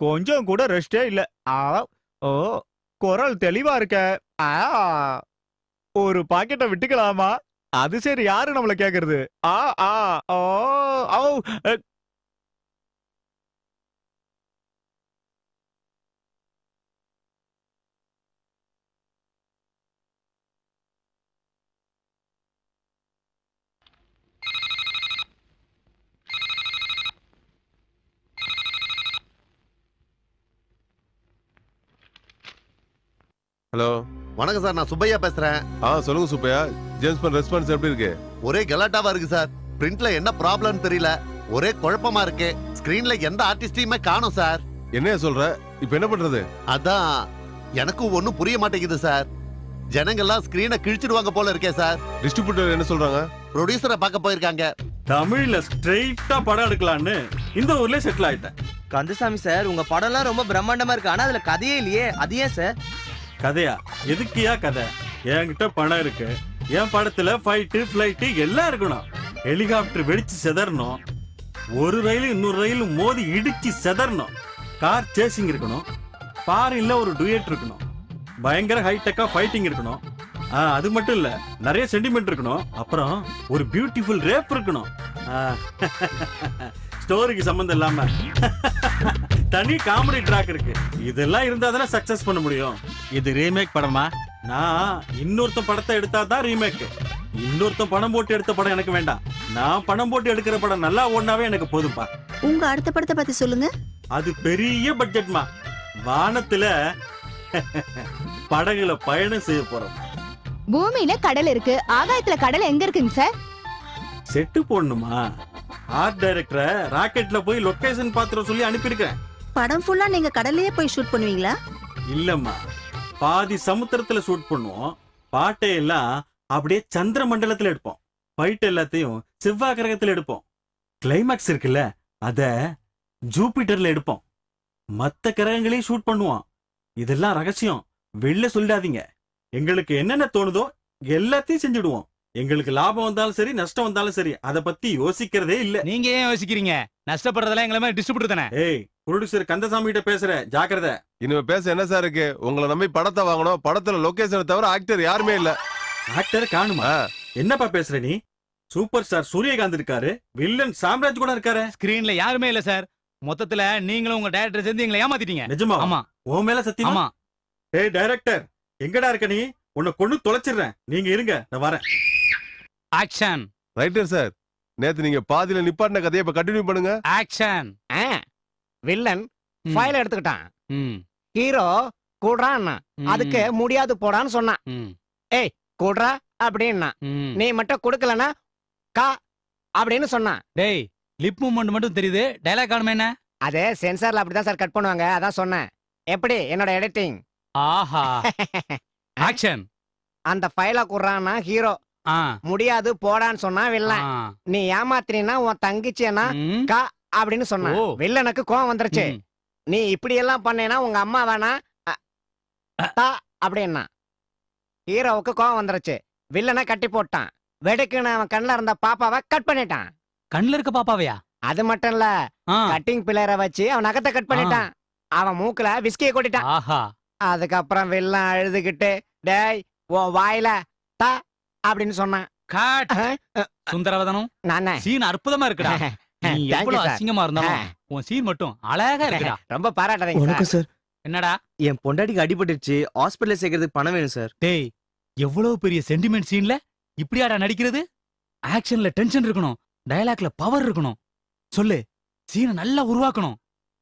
கொஞ்சம் கூட ரெஸ்டே இல்ல. ஓ குரல் தெளிவா இருக்க. ஒரு பாக்கெட்டை விட்டுக்கலாமா? அது சரி, யாரு நம்மள கேக்குறது? ஹலோ வணக்கம் சார், நான் சுப்பையா பேசுறேன். சொல்லுங்க சுப்பையா. ஜேம்ஸ் பாண்ட் ரெஸ்பான்ஸ் எப்படி இருக்கு? ஒரே கலாட்டாவா இருக்கு சார். பிரிண்ட்ல என்ன ப்ராப்ளம் தெரியல, ஒரே குழப்பமா இருக்கு. ஸ்கிரீன்ல எந்த ஆர்டிஸ்டையுமே காணோம் சார். என்ன சொல்ற? இப்போ என்ன பண்றது? அதான் எனக்கும் ஒண்ணும் புரிய மாட்டேங்குது சார். ஜனங்கள்லாம் ஸ்கிரீனை கிழிச்சிடுவாங்க போல இருக்கே சார். டிஸ்ட்ரிபியூட்டர் என்ன சொல்றாங்க? ப்ரொடியூசரை பார்க்க போயிருக்காங்க. தமிழ்ல ஸ்ட்ரெயிட்டா படம் எடுக்கலான்னு இந்த ஊர்ல செட்டில் ஆயிட்டேன். கந்தசாமி சார், உங்க படம்லாம் ரொம்ப பிரம்மாண்டமா இருக்கு. ஆனா அதுல கதையே இல்லையே, அது ஏன் சார்? கதையா? எதுக்கியா கதை? என்கிட்ட பணம் இருக்கு. என் படத்துல ஃபைட்டு ஃபிளைட்டு எல்லாம் இருக்கணும். ஹெலிகாப்டர் வெடிச்சு செதறணும், ஒரு ரயில் இன்னொரு ரயில் மோதி இடிச்சு செதறணும், கார் சேசிங் இருக்கணும், பாரின்ல ஒரு டுயட் இருக்கணும், பயங்கர ஹைடெக்கா ஃபைட்டிங் இருக்கணும். அது மட்டும் இல்ல, நிறைய சென்டிமெண்ட் இருக்கணும். அப்புறம் ஒரு பியூட்டிஃபுல் ரேப் இருக்கணும். ஸ்டோரிக்கு சம்பந்தம் இல்லாம தனி காமெடி ட்ராக் இருக்கு. இதெல்லாம் இருந்தா தானே சக்சஸ் பண்ண முடியும். இது ரீமேக் படமா? நான் இன்னொருத்த படத்தை எடுத்தா தான் ரீமேக். இன்னொருத்த பணம் போட்டு எடுத்த படம் எனக்கு வேண்டாம். நான் பணம் போட்டு எடுக்கிற படம் நல்லா ஓடினாவே எனக்கு போதும்பா. உங்க அடுத்த படத்தை பத்தி சொல்லுங்க. அது பெரிய பட்ஜெட்மா. வானத்துல படகுல பயணம் செய்ய போறோம். பூமியில கடல் இருக்கு, ஆகாயத்துல கடல் எங்க இருக்குங்க சார்? செட்டு போடணுமா? ஆர்ட் டைரக்டரை ராக்கெட்ல போய் லொகேஷன் பாத்துற சொல்லி அனுப்பியிருக்கேன். படம் ஃபுல்லா நீங்க கடல்லையே போய் ஷூட் பண்ணுவீங்களா? இல்லம்மா, பாதி சமுத்திரத்துல ஷூட் பண்ணுவோம். பாட்டை எல்லாம் அப்படியே சந்திர மண்டலத்துல எடுப்போம். ஃபைட் எல்லாத்தையும் செவ்வாய் கிரகத்துல எடுப்போம். கிளைமாக்ஸ் இருக்குல்ல, அத ஜூபிட்டர்ல எடுப்போம். மத்த கிரகங்களையும் ஷூட் பண்ணுவோம். இதெல்லாம் ரகசியம், வெளில சொல்லாதீங்க. எங்களுக்கு என்னென்ன தோணுதோ எல்லாத்தையும் செஞ்சுடுவோம். எங்களுக்கு லாபம் வந்தாலும் சரி, நஷ்டம் வந்தாலும் சரி, அத பத்தி யோசிக்கிறதே இல்ல. நீங்க ஏன் யோசிக்கிறீங்க? நஷ்டப்படுறதெல்லாம் எங்களை மாதிரி டிஸ்ட்ரிபியூட்டர் தானே. ஏய், ப்ரொடியூசர் கந்தசாமி கிட்ட பேசுற, ஜாக்கிரதை. இனிமே பேச என்ன சார் இருக்கு? உங்களை நம்பி படத்தை வாங்கணும். படத்துல லொகேஷனை தவிர ஆக்டர் யாருமே இல்ல. ஆக்டர் காணுமா? என்னப்பா பேசுற நீ? சூப்பர் ஸ்டார் சூரியகாந்த் இருக்காரு, வில்லன் சாம்ராஜ் கூட இருக்காரு. ஸ்கிரீன்ல யாருமே இல்ல சார். மொத்தத்துல நீங்களும் உங்க டைரக்டர் சேர்ந்து எங்களை ஏமாத்திட்டீங்க. நிஜமா? ஆமா. உன் மேல சத்தியமா? ஆமா. ஏய் டைரக்டர், எங்கடா இருக்க நீ? உன்னை கொண்டு தொலைச்சிடுறேன். நீங்க இருங்க, நான் வரேன். ஆக்ஷன். ரைட்டர் சார், நேத்து நீங்க பாதியில நிப்பாட்டின கதையை இப்ப கண்டினியூ பண்ணுங்க. ஆக்ஷன். வில்லன் ஃபைல் எடுத்துக்கிட்டான். ஹீரோ கூடுறான், அதுக்கு முடியாது போடான்னு சொன்னான். ஏய் கூடுறா அப்படின்னா, நீ மட்டும் கொடுக்கலனா கா அப்படின்னு சொன்னான். டேய், லிப் மூவ்மெண்ட் மட்டும் தெரியுது, டயலாக் காணுமே என்ன? அதே சென்சார்ல அப்படிதான் சார் கட் பண்ணுவாங்க, அதான் சொன்னேன். எப்படி என்னோட எடிட்டிங்? ஆஹா. ஆக்ஷன். அந்த ஃபைல குடுறான்னா ஹீரோ, முடியாது போடான்னு சொன்னா வில்லன். நீ ஏமாத்தினா உன் தங்கிச்சேனா கா அப்படின்னு சொன்ன. வில்லனுக்கு கோவம் வந்துருச்சு. நீ இப்படி எல்லாம் பண்ணேனா உங்க அம்மா வேணா தா அப்படின்னா. ஹீரோவுக்கு கோவம் வந்துருச்சு, வில்லனை கட்டி போட்டான். வெடுக்குன்னு அவன் கண்ணுல இருந்த பாப்பாவை கட் பண்ணிட்டான். கண்ணுல இருக்க பாப்பாவையா? அது மட்டும் இல்ல, கட்டிங் பிளேயரை வச்சு அவன் நகத்தை கட் பண்ணிட்டான். அவன் மூக்குல விஸ்கியை கொட்டிட்டான். அதுக்கப்புறம் வில்லன் அழுதுகிட்டு, டேய் உன் வாயில தா அப்படின்னு சொன்னான். சுந்தரவதனம், நானே சீன் அற்புதமா இருக்குடா. நீ எவ்வளவு அசிங்கமா இருந்தாலும் உன் சீன் மட்டும் அழகா இருக்குடா. ரொம்ப பாராட்டுறீங்க. வணக்கம் சார். என்னடா? என் பொண்டாட்டிக்கு அடிபட்டுருச்சு, ஹாஸ்பிடல்ல சேர்க்கறதுக்கு பணம் வேணும் சார். டேய், எவ்வளவு பெரிய சென்டிமெண்ட் சீன்ல இப்படியாடா நடிக்கிறது? ஆக்ஷன்ல டென்ஷன் இருக்கணும், டயலாக்ல பவர் இருக்கணும். சொல்லு, சீனை நல்லா உருவாக்கணும்.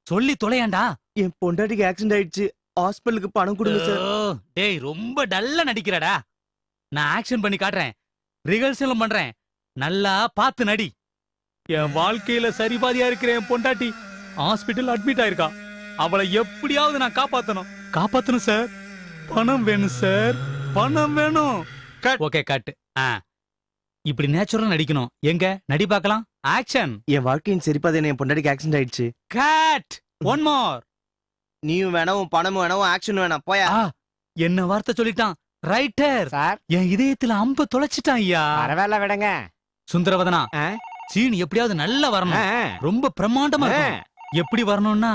சொல்லி தொலையாண்டா. என் பொண்டாட்டிக்கு ஆக்சிடென்ட் ஆயிடுச்சு, ஹாஸ்பிடலுக்கு பணம் கொடுங்க சார். டேய், ரொம்ப டல்லா நடிக்கிறடா. நான் ஆக்ஷன் பண்ணி காட்டுறேன், ரிஹர்சலும் பண்றேன். நல்லா பார்த்து நடி. என் வாழ்க்கையில சரிபாதியா இருக்கிற என் பொண்டாட்டி ஹாஸ்பிடல் அட்மிட் ஆயிருக்கா. அவளை எப்படியாவது நான் காப்பாத்தணும் சார். பணம் வேணும் சார், பணம் வேணும். Okay, cut. இப்படி நேச்சுரலா நடிக்கணும். எங்க நடி பார்க்கலாம். ஆக்ஷன். என் வாழ்க்கையின் சரிபாதை என் பொண்டாட்டிக்கு ஆக்சிடென்ட் ஆயிடுச்சு. கட். One more. நீயும் வேணாம், உன் பணமும் வேணாம், ஆக்ஷன் வேணாம், போயா. என்ன வார்த்தை சொல்லிட்டான் ரைட்டர் சார். என் இதயத்துல அம்ப தொலைச்சிட்டான் ஐயா. பரவாயில்ல விடுங்க. சுந்தரவதனா, சீன் எப்படியாவது நல்லா வரணும், ரொம்ப பிரம்மாண்டமா இருக்கணும். எப்படி வரணும்னா,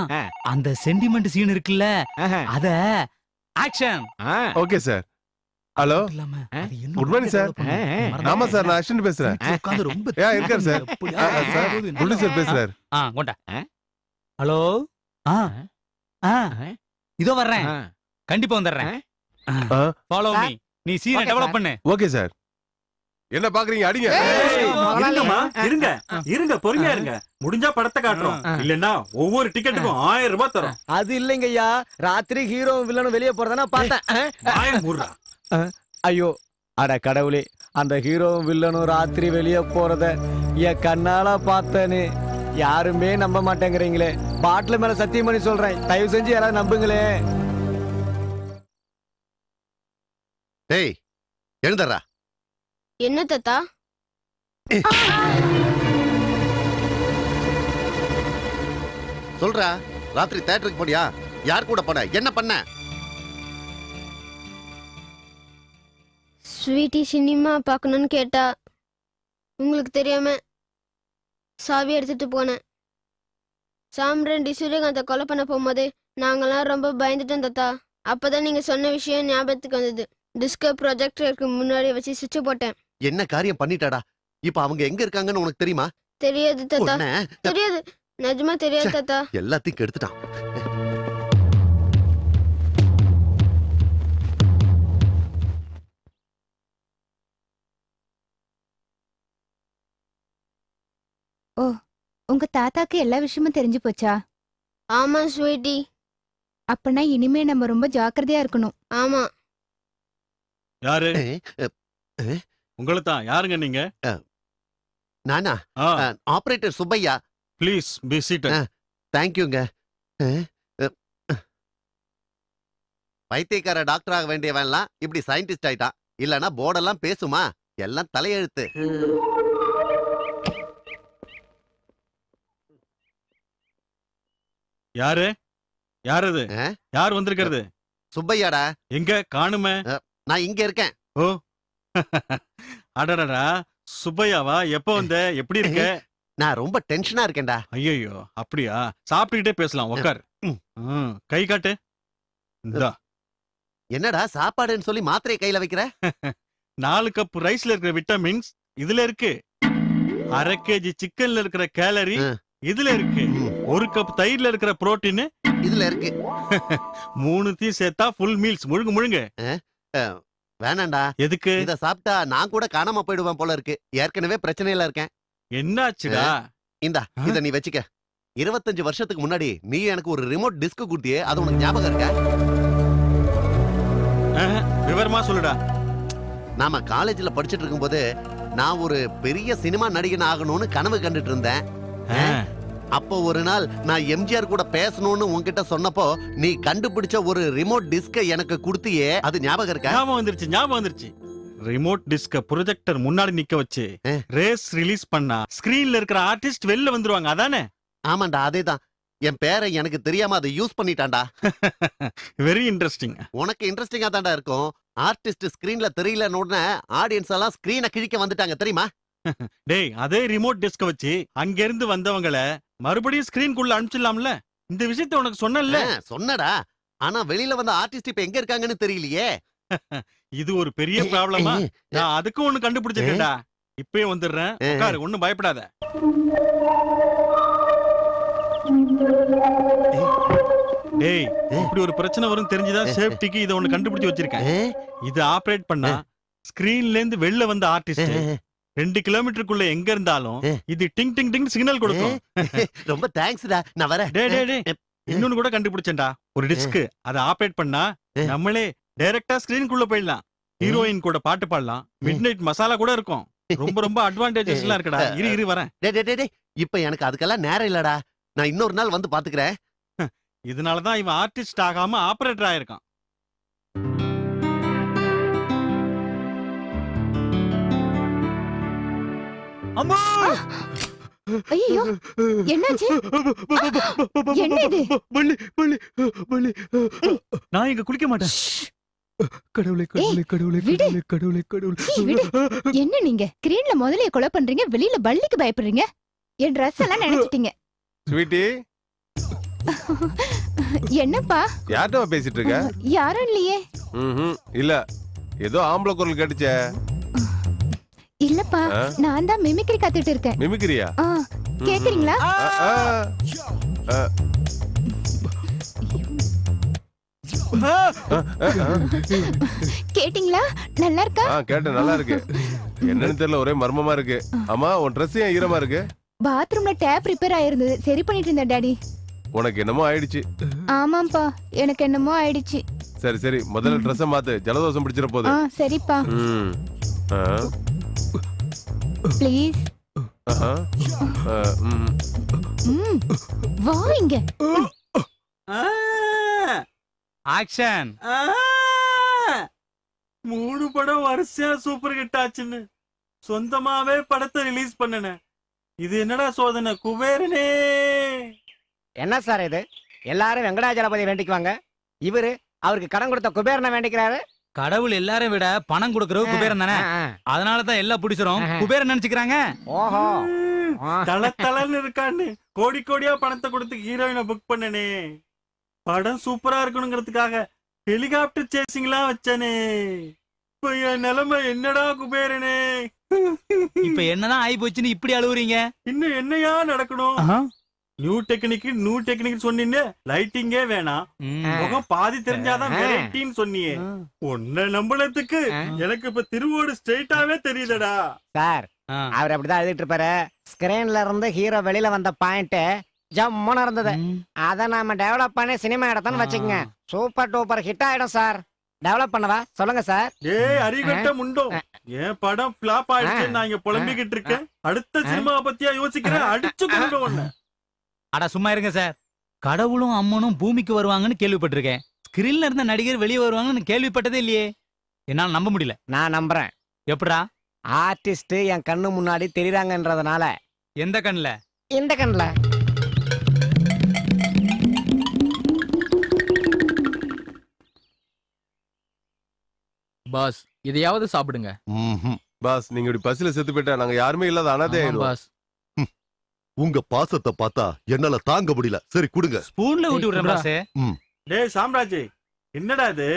அந்த சென்டிமெண்ட் சீன் இருக்குல்ல, அத action. Okay sir. Hello, good morning sir. ஆமா சார், நான் அஸ்வின் பேசுறேன். இருக்காரு சார். குட் சார் பேசுறாரு. கொண்டா. ஹலோ. இதோ வர்றேன், கண்டிப்பா வந்துடுறேன். Follow me. நீ சீனை டெவலப் பண்ணு. Okay sir. என்ன பாக்குறீங்க? அடிங்க. இருங்கம்மா, இருங்க இருங்க பொறுமையா இருங்க. முடிஞ்சா படத்தை காட்டுறோம், இல்லன்னா ஒவ்வொரு டிக்கெட்டுக்கும் 1000 ரூபாய் தரோம். அது இல்லைங்க ஐயா, ராத்திரி ஹீரோ வில்லனும் வெளியே போறதானா பார்த்தேன். ஐயோ அட கடவுளே, அந்த ஹீரோவும் வில்லனும் ராத்திரி வெளியே போறத என் கண்ணால பார்த்தேன்னு யாருமே நம்ப மாட்டேங்கிறீங்களே. பாட்டில் மேல சத்தியம் பண்ணி சொல்றேன், தயவு செஞ்சு யாராவது நம்புங்களே. டேய் எழுந்தறா. என்ன தாத்தா? சொல்றா, ராத்திரி தியேட்டருக்கு போனியா? யார் கூட போன? என்ன பண்ண? ஸ்வீட்டி சினிமா பார்க்கணும்னு கேட்டா உங்களுக்கு தெரியாம சாவி எடுத்துட்டு போனேன். சாம்ரன் சூரியகாந்த கொலை பண்ண போகும்போது நாங்கெல்லாம் ரொம்ப பயந்துட்டோம் தாத்தா. அப்பதான் நீங்க சொன்ன விஷயம் ஞாபகத்துக்கு வந்தது. டிஸ்கோ ப்ரொஜெக்டருக்கு முன்னாடி வச்சு சுவிட்ச் போட்டேன். என்ன காரியம் பண்ணிட்டாடா? இப்ப அவங்க எங்க இருக்காங்கன்னு உனக்கு தெரியுமா? தெரியாது தாத்தா, தெரியாது, நிஜமா தெரியாது தாத்தா. எல்லாத்தையும் கெடுத்துட்டான். ஓ, உங்க தாத்தாக்கு எல்லா விஷயமும் தெரிஞ்சு போச்சா? ஆமா ஸ்வீட்டி. அப்பனா இனிமே நம்ம ரொம்ப ஜாக்கிரதையா இருக்கணும். ஆமா. யாரு? உங்களை தான். யாருங்க நீங்க? நானா? Operator Subbaiya. Please be seated. தேங்க்யூங்க. பைத்தியக்கார டாக்டர் ஆக வேண்டியவன்லாம் இப்படி சயின்டிஸ்ட் ஆயிட்டான். இல்லனா போர்டெல்லாம் பேசுமா? எல்லாம் தலையெழுத்து. யாரு? யார் அது? யார் வந்திருக்கிறது? சுப்பையாடா. எங்க காணுமே? நான் இங்க இருக்கேன். ஓ அடடடா, சுப்பையாவா? எப்ப வந்த? எப்படி இருக்க? நான் ரொம்ப டென்ஷனா இருக்கேன்டா. ஐயோ அப்படியா? சாப்பிட்டுக்கிட்டே பேசலாம், உட்கார். கை காட்டு. இந்தா. என்னடா சாப்பாடுன்னு சொல்லி மாத்திரையை கையில வைக்கிற? 4 கப் ரைஸ்ல இருக்கிற விட்டமின்ஸ் இதுல இருக்கு. 1/2 kg சிக்கன்ல இருக்கிற கேலரி இதுல இருக்கு. 1 கப் தயிர்ல இருக்கிற புரோட்டீன் இதுல இருக்கு. 3த்தையும் சேர்த்தா ஃபுல் மீல்ஸ். முழுங்கு முழுங்கு. வேணாண்டா. எதுக்கு? இத சாப்பிட்டா நான் கூட காணாம போயிடுவேன் போல இருக்கு. ஏற்கனவே பிரச்சனையில இருக்கேன். என்னாச்சுடா? இந்தா இத நீ வச்சுக்க. 25 வருஷத்துக்கு முன்னாடி நீ எனக்கு ஒரு ரிமோட் டிஸ்க் கொடுத்தியே, அது உனக்கு ஞாபகம் இருக்கா? விவரமா சொல்லுடா. நாம காலேஜ்ல படிச்சிட்டு இருக்கும்போது நான் ஒரு பெரிய சினிமா நடிகன் ஆகணும்னு கனவு கண்டுட்டு இருந்தேன். அப்போ ஒரு நாள் நான் எம்ஜிஆர் கூட பேசணும்னு உன்கிட்ட சொன்னப்போ நீ கண்டுபிடிச்ச ஒரு ரிமோட் டிஸ்க எனக்கு கொடுத்தியே, அது ஞாபகம் இருக்கா? ஞாபகம் வந்துருச்சு, ஞாபகம் வந்துருச்சு. ரிமோட் டிஸ்க ப்ரொஜெக்டர் முன்னாடி நிக்க வச்சு ரேஸ் ரிலீஸ் பண்ணா ஸ்கிரீன்ல இருக்கிற ஆர்டிஸ்ட் வெளில வந்துருவாங்க, அதானே? ஆமாண்டா, அதேதான். என் பேரை எனக்கு தெரியாம அதை யூஸ் பண்ணிட்டான்டா. Very interesting. உனக்கு இன்ட்ரெஸ்டிங்கா தான்டா இருக்கும். ஆர்டிஸ்ட் ஸ்கிரீன்ல தெரியலன்னு உடனே ஆடியன்ஸ் எல்லாம் ஸ்கிரீனை கிழிக்க வந்துட்டாங்க தெரியுமா? டேய், அதே ரிமோட் டிஸ்க வச்சு அங்க இருந்து வந்தவங்கள மறுபடியும் ஸ்கிரீன்குள்ள அனுப்பிச்சிடலாம்ல. இந்த விஷயத்தை உனக்கு சொன்னேன்ல. சொன்னடா. ஆனா வெளியில வந்த ஆர்டிஸ்ட் இப்ப எங்க இருக்காங்கன்னு தெரியலையே. இது ஒரு பெரிய ப்ராப்ளமா? நான் அதுக்கும் ஒண்ணு கண்டுபிடிச்சிருக்கேன்டா. இப்பவே வந்துடுறேன், உட்காரு, ஒண்ணும் பயப்படாத. டேய், இப்படி ஒரு பிரச்சனை வரும் தெரிஞ்சுதான் சேஃப்டிக்கு இத ஒண்ணு கண்டுபிடிச்சு வச்சிருக்கேன். இது ஆபரேட் பண்ணா ஸ்கிரீன்ல இருந்து வெளில வந்த ஆர்டிஸ்ட் 2 கிலோமீட்டருக்குள்ள எங்க இருந்தாலும் இது டிங் டிங் டிங் சிக்னல் கொடுக்கும். ரொம்ப தேங்க்ஸ்டா, நான் வரேன். டேய், இன்னொன்னு கூட கண்டுபிடிச்சேன்டா. ஒரு டிஸ்க் அதை ஆபரேட் பண்ணா நம்மளே டைரக்டா ஸ்கிரீனுக்குள்ள போயிடலாம். ஹீரோயின் கூட பாட்டு பாடலாம். மிட்நைட் மசாலா கூட இருக்கும். ரொம்ப ரொம்ப அட்வான்டேஜஸ் எல்லாம் இருக்குடா. இரு வரேன். டேய், இப்ப எனக்கு அதுக்கெல்லாம் நேரம் இல்லடா. நான் இன்னொரு நாள் வந்து பாத்துக்கிறேன். இதனாலதான் இவன் ஆர்டிஸ்ட் ஆகாம ஆபரேட்டர் ஆயிருக்கான். அம்மா! ஐயோ, என்னாச்சு? என்ன இது? நான் இங்க குளிக்க மாட்டேன். கடவுளே கடவுளே கடவுளே கடவுளே கடவுளே கடவுளே. என்ன நீங்க ஸ்கிரீன்ல முதலைய கொலை பண்றீங்க, வெளியில பல்லிக்கு பயப்படுறீங்க. என் Dress எல்லாம் நினைச்சிட்டீங்க. ஸ்வீட்டி, என்னப்பா? யார்கிட்ட பேசிட்டு இருக்க? யாரும் இல்லையே. இல்ல, ஏதோ ஆம்பளை குரல் கேட்டுச்சே. இல்லப்பா, நான் தான் மிமிக்ரி கத்துட்டு இருக்கேன். மிமிக்ரியா? கேக்குறீங்களா? கேட்டிங்களா? நல்லா இருக்கா? கேட்டேன், நல்லா இருக்கு. என்னன்னு தெரியல, ஒரே மர்மமா இருக்கு. அம்மா, உன் ட்ரெஸ் ஏன் ஈரமா இருக்கு? பாத்ரூம்ல டேப் ரிப்பேர் ஆயிருந்தது, சரி பண்ணிட்டு இருந்தேன் டாடி. உனக்கு என்னமோ ஆயிடுச்சு. ஆமாப்பா, எனக்கு என்னமோ ஆயிடுச்சு. சரி சரி, முதல்ல ட்ரெஸ் மாத்து, ஜலதோஷம் பிடிச்சிர போகுது. சரிப்பா. ப்ளீஸ். வா இங்க. ஆக்ஷன். 3 படம் வரிசையா சூப்பர் ஹிட் ஆச்சுன்னு சொந்தமாவே படத்தை ரிலீஸ் பண்ணன. இது என்னடா சோதனை குபேரனே? என்ன சார் இது? எல்லாரும் வெங்கடாஜலபதி வேண்டிக்குவாங்க, இவரு அவருக்கு கடன் கொடுத்த குபேரனை வேண்டிக்கிறாரு. கடவுள் எல்லாரும் விட பணம் கொடுக்கறது குபேரன் தானே, அதனாலதான் எல்லா புடிச்சரும் குபேரன் நினைச்சுக்கிறாங்க. ஓஹோ, தல தலன்னு இருக்கான்னு கோடி கோடியா பணத்தை கொடுத்து ஹீரோயினை புக் பண்ணனே. படம் சூப்பரா இருக்கணுங்கிறதுக்காக ஹெலிகாப்டர் சேசிங்லாம் வச்சனே. இப்ப என் நிலைமை என்னடா குபேரனே? இப்ப என்னதான் ஆயி போச்சுன்னு இப்படி அழுவுறீங்க? இன்னும் என்னையா நடக்கணும்? நியூ டெக்னிக் சொன்னீங்க, லைட்டிங்கே வேணாம், முகம் பாதி தெரிஞ்சாதான் வெரைட்டின்னு சொன்னியே. உன்னை நம்பளத்துக்கு எனக்கு இப்ப திருவோடு ஸ்ட்ரெயிட்டாவே தெரியுதடா. சார், அவர் அப்படிதான் எழுதிட்டு இருப்பாரு. ஸ்கிரீன்ல இருந்து ஹீரோ வெளியில வந்த பாயிண்ட் ஜம்முன்னு இருந்தது. அத நாம டெவலப் பண்ணி சினிமா எடுத்தோம்னு வச்சுக்கோங்க, சூப்பர் டூப்பர் ஹிட் ஆயிடும் சார். டெவலப் பண்ணவா சொல்லுங்க சார். ஏய் அறிகட்ட முண்டோ, என் படம் ஃபிளாப் ஆயிடுச்சு, நான் இங்க புலம்பிக்கிட்டு இருக்கேன். அடுத்த சினிமாவை பத்தியா யோசிக்கிறேன், அடிச்சு கொண்டு ஒண்ணு. அட சும்மா இருங்க சார். கடவுளும் அம்மனும் பூமிக்கு வருவாங்கன்னு கேள்விப்பட்டிருக்கேன். ஸ்கிரீன்ல இருந்த நடிகர் வெளியே வருவாங்கன்னு கேள்விப்பட்டதே இல்லையே. என்னால நம்ப முடியல. நான் நம்புறேன். எப்படா? ஆர்டிஸ்ட் என் கண்ணு முன்னாடி தெரியுறாங்கன்றதுனால. எந்த கண்ணுல? இந்த கண்ணுல. பாஸ், இதையாவது சாப்பிடுங்க. பாஸ், நீங்க இப்படி பசில செத்து போயிட்டா நாங்க யாருமே இல்லாத அனாதை ஆயிடுவோம். பாஸ், உங்க பாசத்தை பார்த்தா என்னால தாங்க முடியல. சரி குடுங்க. ஸ்பூன்ல ஊட்டி விடுறேன் பாஸ். டேய் சாம்ராஜ், என்னடா இது?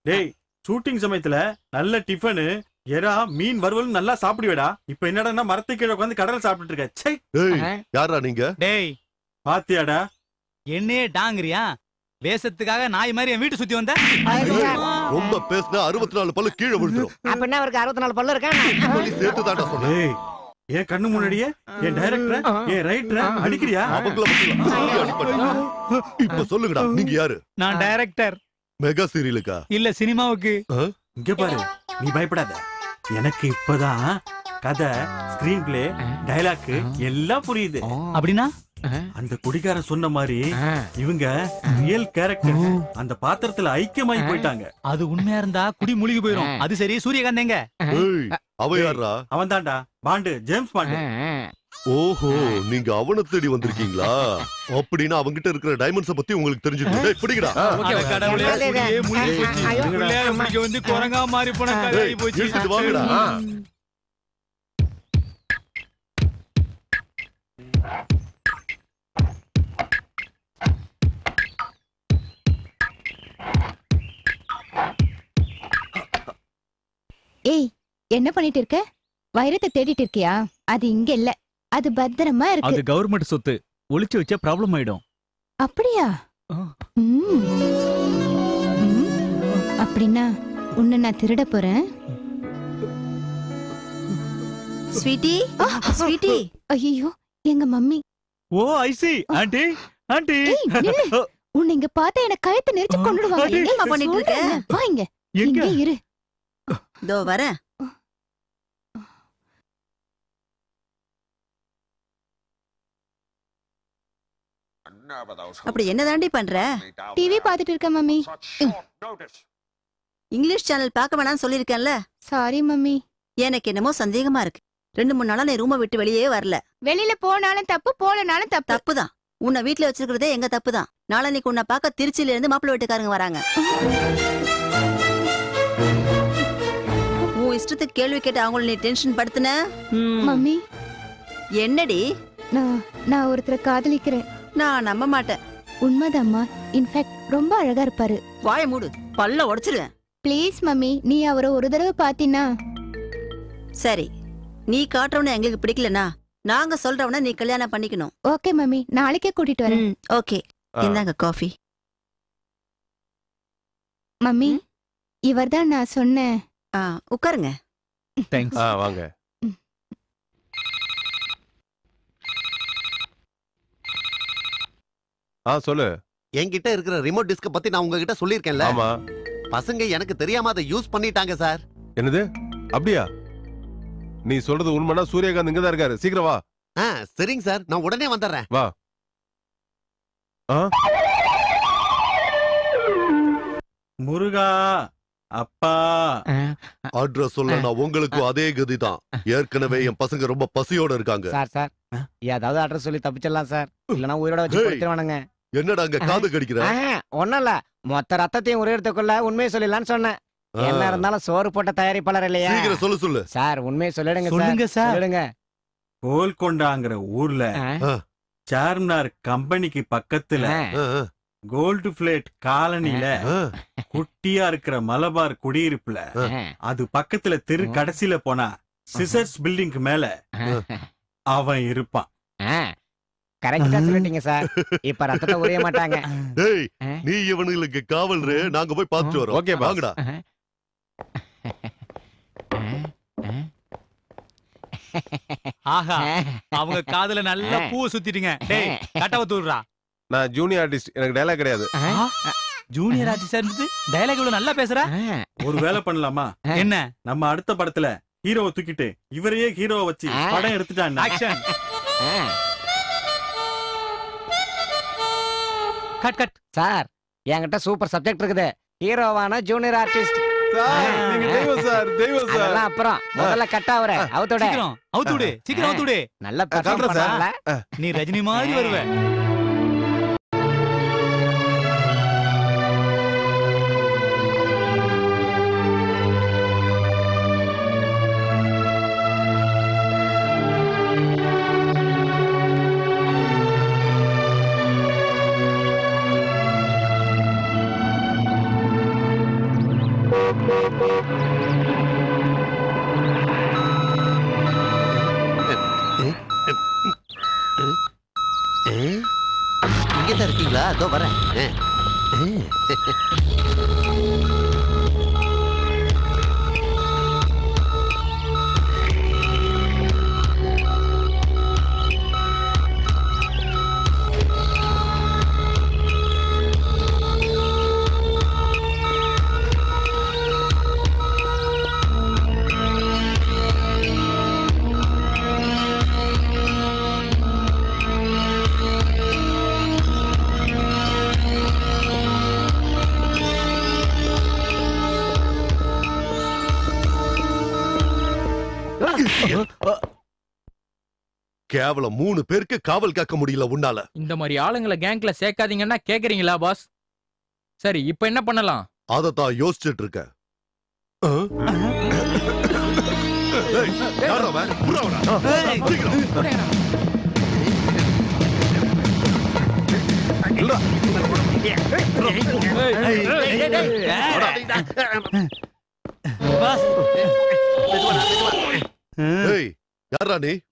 டேய், ஷூட்டிங் சமயத்துல நல்ல டிஃபனு, எறா, மீன் வறுவல் நல்லா சாப்பிடுவேடா. இப்ப என்னடா மரத்து கீழே உட்கார்ந்து கடலை சாப்பிட்டு இருக்க. ச்சே. டேய், யாரா நீங்க? டேய், பாத்தியாடா? என்னையே டாங்கறியா? வேஷத்துக்காக நாய் மாதிரி என் வீட்டு சுத்தி வந்த. ரொம்ப பேசினா 64 பல்லு கீழே விழுந்துரும். அப்ப அவருக்கு 64 பல்லு இருக்கா? சேர்த்து தாண்டா சொன்னேன். என் கண்ணு முன்னாடியே என் டைரக்டர், என் ரைட்டர் அடிக்கிறியா? இப்ப சொல்லுங்கடா, நீங்க யாரு? நான் டைரக்டர். மெகா சீரியலுக்கா? இல்ல சினிமாவுக்கு. இங்க பாரு, நீ பயப்படாத. எனக்கு இப்பதான் கதை, ஸ்கிரீன் பிளே, டயலாக் எல்லாம் புரியுது. அப்படின்னா அந்த குடிகாரன் சொன்ன மாதிரி இவங்க ரியல் கேரக்டர். அந்த பாத்திரத்துல ஐக்கியமாயி போயிட்டாங்க. அது உண்மையா இருந்தா குடி மூழ்கி போயிரும். அது சரி, சூரியகாந்த் எங்க? அவ யாரா? அவன் தான்டா, பாண்டு, ஜேம்ஸ் பாண்டு. ஓஹோ, நீங்க அவனை தேடி வந்திருக்கீங்களா? அப்படின்னா அவங்கிட்ட இருக்கிற டைமண்ட்ஸ பத்தி உங்களுக்கு தெரிஞ்சுக்கணும். பிடிக்கடா. கடவுளே, மூழ்கி போச்சு. இவங்க வந்து குரங்கா மாறி போன கதை போச்சு. எடுத்துட்டு வாங்கடா. ஏய், என்ன பண்ணிட்டு இருக்க? வைரத்தை தேடிட்டு இருக்கியா? அது இங்க இல்ல, அது பத்திரமா இருக்கு. அது கவர்மெண்ட் சொத்து, ஒளிச்சு வச்ச ப்ராப்ளம் ஆயிடும். அப்படியா? அப்படின்னா உன்னை நான் திருட போறேன். Sweetie, sweetie. ஐயோ, எங்க mummy. Oh I see. Aunty, aunty. உன்னை இங்க பார்த்தா எனக்கு கழுத்தை நெரிச்சு கொண்டுடுவாங்க. என்னம்மா பண்ணிட்டு இருக்க? வா இங்க. இங்க இரு. இதோ வரேன். அப்படி என்ன தாண்டி பண்ற? டிவி பாத்துட்டு இருக்க மம்மி. இங்கிலீஷ் சேனல் பார்க்க வேணாம்னு சொல்லிருக்கேன்ல. Sorry mummy. எனக்கு என்னமோ சந்தேகமா இருக்கு. 2-3 நாளா நீ ரூமை விட்டு வெளியே வரல. வெளியில போனாலும் தப்பு, போலனாலும் தப்பு. தப்புதான். உன்னை வீட்டுல வச்சிருக்கிறதே எங்க தப்புதான். நாளைக்கு உன்னை பார்க்க திருச்சியில இருந்து மாப்பிள்ளை வீட்டுக்காரங்க வராங்க. உன் இஷ்டத்துக்கு கேள்வி கேட்டு அவங்கள நீ டென்ஷன் படுத்துன. மம்மி, என்னடி? நான் ஒருத்தரை காதலிக்கிறேன். நான் நம்ப மாட்டேன். உண்மைதாம்மா. இன்ஃபேக்ட் ரொம்ப அழகா இருப்பாரு. வாய மூடு, பல்ல உடைச்சிருவேன். ப்ளீஸ் மம்மி, நீ அவரை ஒரு தடவை பாத்தீனா. சரி, நீ காட்டுறவன எங்களுக்கு பிடிக்கலனா நாங்க சொல்றவன நீ கல்யாணம் பண்ணிக்கணும். ஓகே மம்மி, நாளைக்கே கூட்டிட்டு வரேன். ஓகே, இந்தாங்க காஃபி. மம்மி, இவர்தான் நான் சொன்ன உட்காருங்க. தேங்க்ஸ். வாங்க. சொல்லு. என்கிட்ட இருக்கிற ரிமோட் டிஸ்க பத்தி நான் உங்ககிட்ட சொல்லிருக்கேன்ல. ஆமா. பசங்க எனக்கு தெரியாம அதை யூஸ் பண்ணிட்டாங்க சார். என்னது? அப்படியா? நீ சொல்றது உண்மைனா சூரியகாந்த் இங்க தான் இருக்காரு. சீக்கிரம் வா. சரிங்க சார், நான் உடனே வந்துடுறேன். வா. முருகா அப்பா அட்ரஸ் சொல்ல நான் உங்களுக்கு அதே கதிதான். ஏற்கனவே என் பசங்க ரொம்ப பசியோட இருக்காங்க. சார் ஏதாவது அட்ரஸ் சொல்லி தப்பிச்சிடலாம் சார். இல்லனா உயிரோட வச்சு கொடுத்துருவானுங்க. என்னடா அங்க காது கடிக்கிற? ஒண்ணும் இல்ல, மொத்த ரத்தத்தையும் உரையறதுக்குள்ள உண்மையை சொல்லலாம்னு சொன்னேன். என்ன இருந்தாலும் சோறு போட்ட தயாரிப்பாளர் இல்லையா? சீக்கிரம் சொல்லு சார், உண்மையை சொல்லிடுங்க. சொல்லுங்க சார். சொல்லுங்க. கோல்கொண்டாங்கிற ஊர்ல சார்மினார் கம்பெனிக்கு பக்கத்துல கோல்டு பிளேட் காலனில குட்டியா இருக்கிற மலபார் குடியிருப்புல அது பக்கத்துல தெரு கடைசியில போனா சிசர்ஸ் பில்டிங் மேல அவன் இருப்பான். கரெக்டா சொல்லிட்டீங்க சார். இப்ப ரத்தத்தை உரிய மாட்டாங்க. டேய், நீ இவனுங்களுக்கு காவல்ரு, நாங்க போய் பார்த்துட்டு வரோம். ஓகே, வாங்கடா. ஆஹா, அவங்க காதுல நல்ல பூ சுத்திட்டீங்க. டேய், கட்டவ தூர்றா. நான் ஜூனியர் ஆர்டிஸ்ட், எனக்கு டயலாக் கிடையாது. ஜூனியர் ஆர்டிஸ்ட் இருந்து டயலாக் இவ்வளவு நல்லா பேசுற. ஒரு வேலை பண்ணலாமா? என்ன? நம்ம அடுத்த படத்துல ஹீரோவை தூக்கிட்டு இவரையே ஹீரோவை வச்சு படம் எடுத்துட்டான். ஆக்ஷன். கட். சார், என்கிட்ட சூப்பர் சப்ஜெக்ட் இருக்குது. ஹீரோவான ஜூனியர் ஆர்டிஸ்ட். நீங்க தெய்வம் சார், தெய்வம் சார். அதெல்லாம் அப்புறம் முதல்ல கட் ஆவற. அவுத்துடு. சீக்கிரம் அவுத்துடு. நல்ல பெர்ஃபார்ம் பண்ணல. நீ ரஜினி மாதிரி வருவே. இங்கதான் இருக்கீங்களா? அதோ வரேன். கேவலம் 3 பேருக்கு காவல் காக்க முடியல உன்னால. இந்த மாதிரி ஆளுங்களை கேங்க்ல சேர்க்காதீங்கன்னா கேக்குறீங்களா பாஸ்? சரி, இப்போ என்ன பண்ணலாம்? அதத்தான் யோசிச்சுட்டு இருக்கேன்.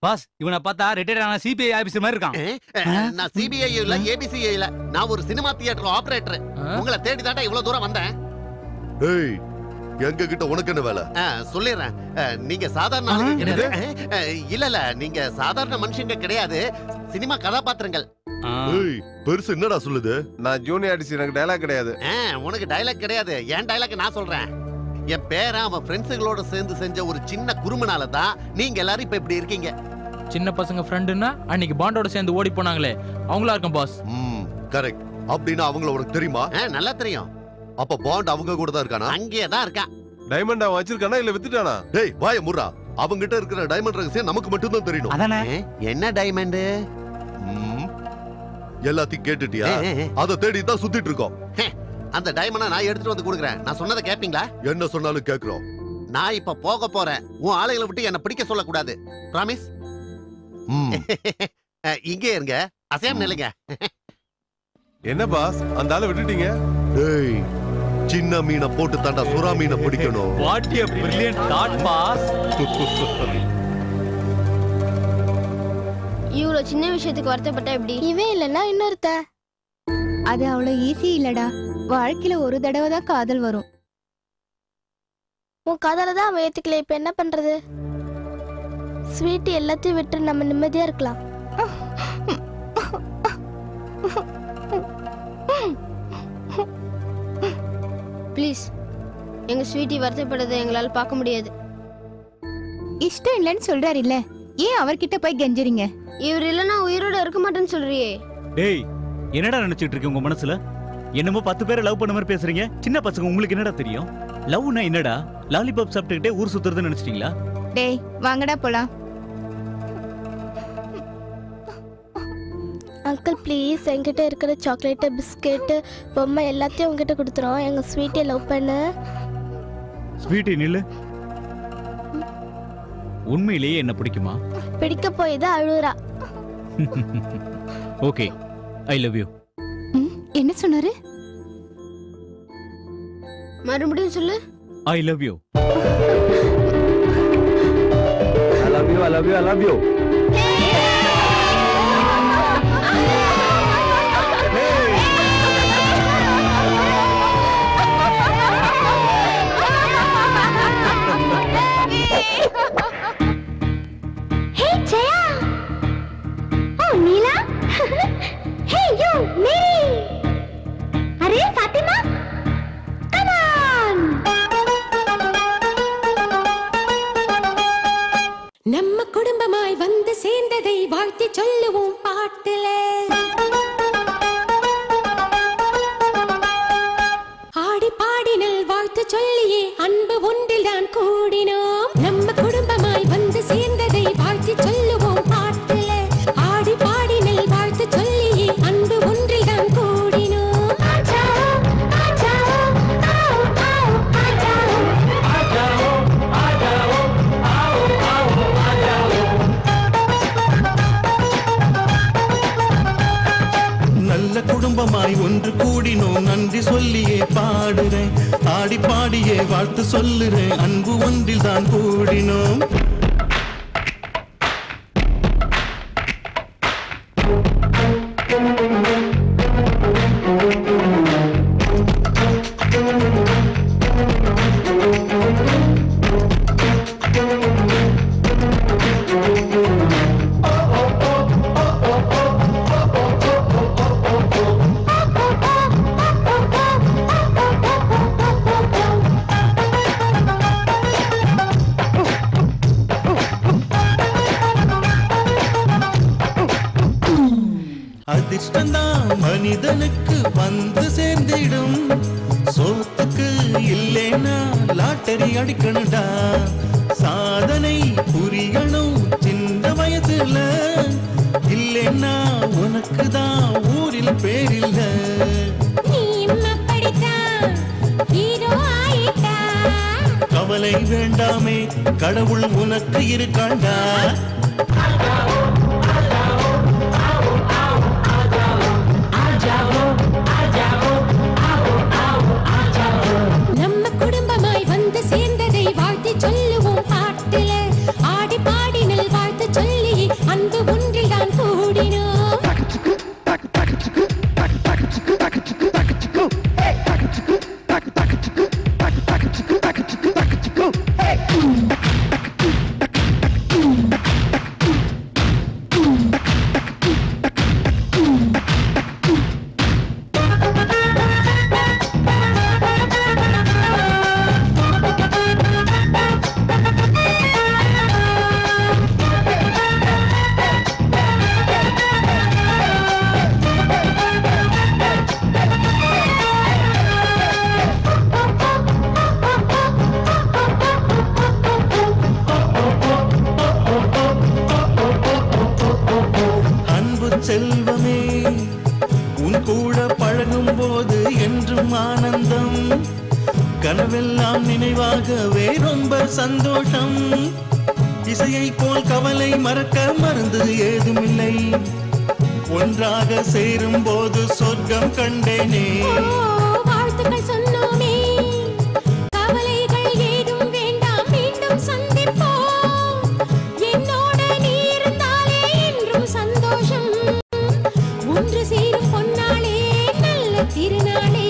பாஸ், இவனை பார்த்தா ரிட்டையர்ட் ஆன சிபிஐ ஆபீசர் மாதிரி இருக்கான். நான் சிபிஐ இல்ல, ஏபிசிஐ இல்ல, நான் ஒரு சினிமா தியேட்டர் ஆபரேட்டர். உங்களை தேடி தாண்டா இவ்வளவு தூரம் வந்தேன். ஏய், எங்க கிட்ட உனக்கு என்ன வேலை? சொல்லிடுறேன். நீங்க சாதாரண ஆளுங்க கிடையாது. இல்ல, நீங்க சாதாரண மனுஷங்க கிடையாது, சினிமா கதாபாத்திரங்கள். ஏய், பெருசு என்னடா சொல்லுது? நான் ஜூனியர் ஆர்டிஸ்ட், எனக்கு டயலாக் கிடையாது. உனக்கு டயலாக் கிடையாது, என் டயலாக் நான் சொல்றேன். என் பேரன் அவன் ஃப்ரெண்ட்ஸுகளோட சேர்ந்து செஞ்ச ஒரு சின்ன குறும்புனால தான் நீங்க எல்லாரும் இப்ப இப்படி இருக்கீங்க. சின்ன பசங்க ஃப்ரெண்டுன்னா அன்னைக்கு பாண்டோட சேர்ந்து ஓடி போனாங்களே, அவங்களா இருக்கும் பாஸ். கரெக்ட். அப்படின்னா அவங்கள உனக்கு தெரியுமா? நல்லா தெரியும். அப்ப பாண்ட் அவங்க கூட தான் இருக்கானா? அங்கேயே தான் இருக்கான். டைமண்ட் அவன் வச்சிருக்கானா இல்ல வித்துட்டானா? டேய், வாய முறா. அவங்க கிட்ட இருக்கிற டைமண்ட் ரகசியம் நமக்கு மட்டும் தான் தெரியணும். அதானே? என்ன டைமண்ட்? எல்லாத்தையும் கேட்டுட்டியா? அத தேடி தான் சுத்திட்டு இருக்கோம். அந்த டைமண்டை நான் எடுத்துட்டு வந்து கொடுக்குறேன். நான் சொன்னதை கேப்பீங்களா? என்ன சொன்னாலும் கேக்குறோம். நான் இப்ப போக போறேன். உன் ஆளுகளை விட்டு என்ன பிடிக்க சொல்லக்கூடாது. பிராமிஸ்? இங்கே இருங்க, அசையாம நில்லுங்க. என்ன பாஸ், அந்த ஆளை விட்டுட்டீங்க? டேய், சின்ன மீனை போட்டு தாண்டா சுறா மீனை பிடிக்கணும். What a brilliant thought boss. இவ்வளவு சின்ன விஷயத்துக்கு வருத்தப்பட்ட எப்படி? இவன் இல்லன்னா இன்னொருத்த. அது அவ்வளவு ஈஸி இல்லடா. வாழ்க்கையில ஒரு தடவை தான் காதல் வரும். உன் காதல தான் அவன் ஏத்துக்கல. இப்ப என்ன பண்றது? ஸ்வீட் எல்லாத்தையும் விட்டு நம்ம நிம்மதியா இருக்கலாம். ப்ளீஸ், எங்க ஸ்வீட்டி வருத்தப்படுறதை எங்களால பார்க்க முடியாது. இஷ்டம் இல்லைன்னு சொல்றாரு இல்ல, ஏன் அவர்கிட்ட போய் கெஞ்சறீங்க? இவர் இல்லனா உயிரோட இருக்க மாட்டேன்னு சொல்றியே. டேய், என்னடா நினைச்சிட்டு இருக்கீங்க உங்க மனசுல? என்னமோ 10 பேரை லவ் பண்ண மாதிரி பேசுறீங்க. சின்ன பசங்க உங்களுக்கு என்னடா தெரியும்? லவ்னா என்னடா? லாலிபாப் சாப்பிட்டுக்கிட்டே ஊர் சுத்துறதுன்னு நினைச்சிட்டீங்களா? டேய் வாங்கடா போலாம். அங்கிள் ப்ளீஸ், என்கிட்ட இருக்கிற சாக்லேட்டு, பிஸ்கெட்டு, பொம்மை எல்லாத்தையும் உங்ககிட்ட கொடுத்துறோம். எங்க ஸ்வீட்டை லவ் பண்ண. ஸ்வீட்டி நில்லு. உண்மையிலேயே என்ன பிடிக்குமா? பிடிக்க போய் தான் அழுறா. Okay, I love you. என்ன சொன்னாரு? மறுபடியும் சொல்லு. I love you. I love you, I love you, I love you. Hey Jaya! Oh Neela! Hey you, Mary! Arey Fatima! Come on! நம்ம குடும்பமாய் வந்து சேர்ந்ததை வாழ்த்தி சொல்லுவோம் பாட்டுல. ஆடி பாடினல் வாழ்த்து சொல்லியே அன்பு ஒன்றில் தான் கூடினோம். நம்ம குடும்பமாய் வந்து சேர்ந்ததை வாழ்த்தி சொல்லுவோம் பாட்டுல. ஆடி பாடினல் வாழ்த்து சொல்லியே அன்பு ஒன்றில் தான் கூடினோம். நல்ல குடும்பமாய் ஒன்று கூடினோம், நன்றி சொல்லியே பாடுறேன். ஆடி பாடியே வாழ்த்து சொல்லுறேன், அன்பு ஒன்றில் தான் கூடினோம். அதிர்ஷ்டந்தான் மனிதனுக்கு வந்து சேர்ந்திடும். சோத்துக்கு இல்லைன்னா லாட்டரி அடிக்கணும்டா. சாதனை புரியணும் சின்ன வயசுல, இல்லைன்னா உனக்கு தான் ஊரில் பேரில்ல. கவலை வேண்டாமே, கடவுள் உனக்கு இருக்காண்டா. நம்ம குடும்பமாய் வந்து சேர்ந்ததை வாழ்த்தி சொல்லுவோம் பாட்டுல. ஆடி பாடினல் வாழ்த்து சொல்லி அன்பு ஒன்றில் தான் கூடினோம். செல்வமே, உன் கூட பழகும் போது என்றும் ஆனந்தம். கனவெல்லாம் நினைவாகவே ரொம்ப சந்தோஷம். இசையை போல் கவலை மறக்க மருந்து ஏதுமில்லை. ஒன்றாக சேரும் போது சொர்க்கம் கண்டேனே. வாழ்த்துக்கள் சொன்னோமே, கவலைகள் ஏதும் வேண்டாம், மீண்டும் சந்திப்போம். என்னோட நீ இருந்தாலே என்றும் சந்தோஷம். ஒன்று சேரும் பொன்னாளே, நல்ல திருநாளே.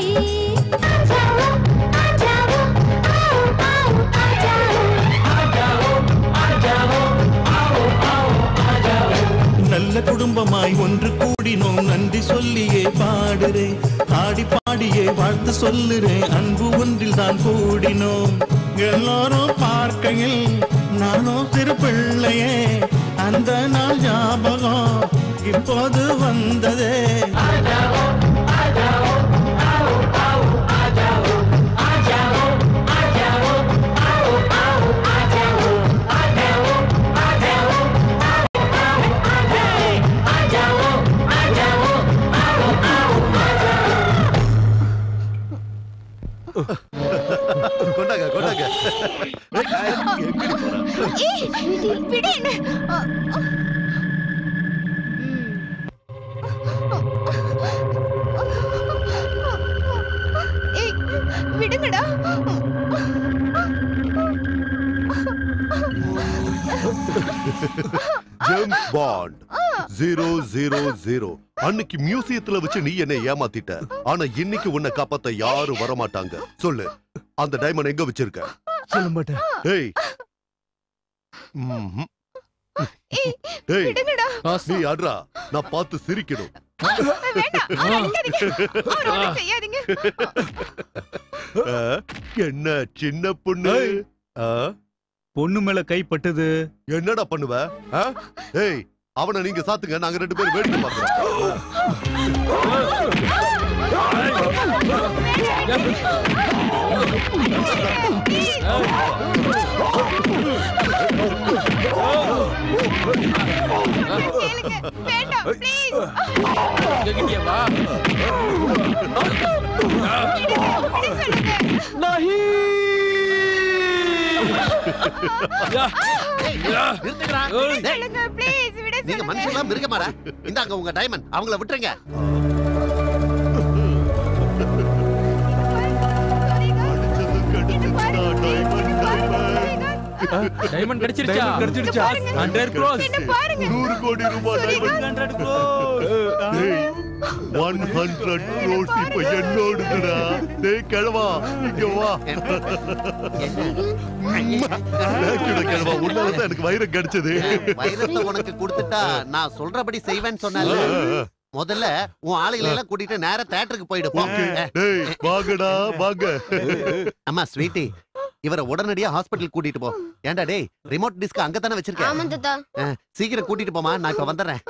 குடும்பமாய் ஒன்று கூடினோம் நன்றி சொல்லியே பாடுறேன் ஆடி பாடியே வாழ்த்து சொல்லுறேன் அன்பு ஒன்றில் தான் கூடினோம் எல்லாரும் பார்க்கையில் நானும் சிறு பிள்ளையே அந்த நாள் ஞாபகம் இப்போது வந்ததே கொண்டாங்க கொண்டாங்க விடுங்கடா. ஜேம்ஸ் பாண்ட் 000 அன்னைக்கு மியூசியத்துல வச்சு நீ என்னை ஏமாத்திட்ட ஆனா இன்னைக்கு உன்னை காப்பாத்த யாரும் வரமாட்டாங்க சொல்லு அந்த டைமண்ட் எங்க வச்சிருக்க சொல்ல மாட்டேன் டேய் டேய் நீ அட்ரா நான் பார்த்து சிரிக்கணும் என்ன சின்ன பொண்ணு பொண்ணு மேல கைப்பட்டது என்னடா பண்ணுவ ஏய் அவனை நீங்க சாத்துங்க நாங்க 2 பேரும் வேடிக்கை நீங்க மனுஷன் இருக்க மாடா இந்தாங்க உங்க டைமண்ட் அவங்கள விட்டுருங்க டைமண்ட் கிடைச்சிருச்சா 100 crores 100 கோடி ரூபாய் டைமண்ட் 100 crores 100 crores இப்ப என்னோடுடா டேய் கிழவா இங்க வா கிழவா உன்னால தான் எனக்கு வைரம் கிடைச்சது வைரத்தை உனக்கு கொடுத்துட்டா நான் சொல்றபடி செய்வேன்னு சொன்னால முதல்ல உன் ஆளுகளை எல்லாம் கூட்டிட்டு நேரா தியேட்டருக்கு போயிடுப்போம் டேய் வாங்கடா வாங்க அம்மா ஸ்வீட்டி இவரை உடனடியா ஹாஸ்பிடல் கூட்டிட்டு போ ஏண்டா டேய் ரிமோட் டிஸ்க் அங்க தானே வச்சிருக்கேன் சீக்கிரம் கூட்டிட்டு போமா நான் இப்ப வந்துடுறேன்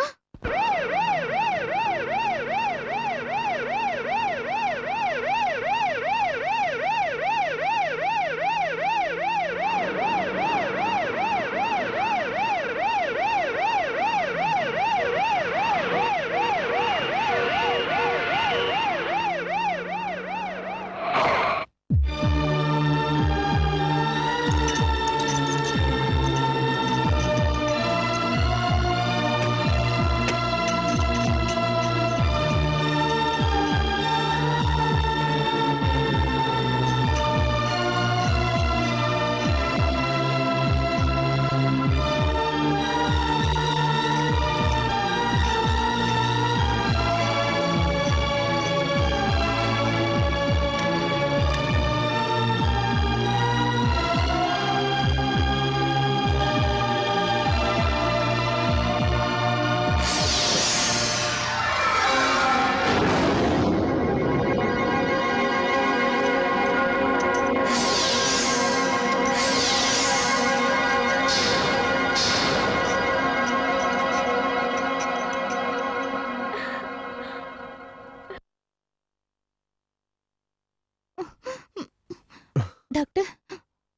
டாக்டர்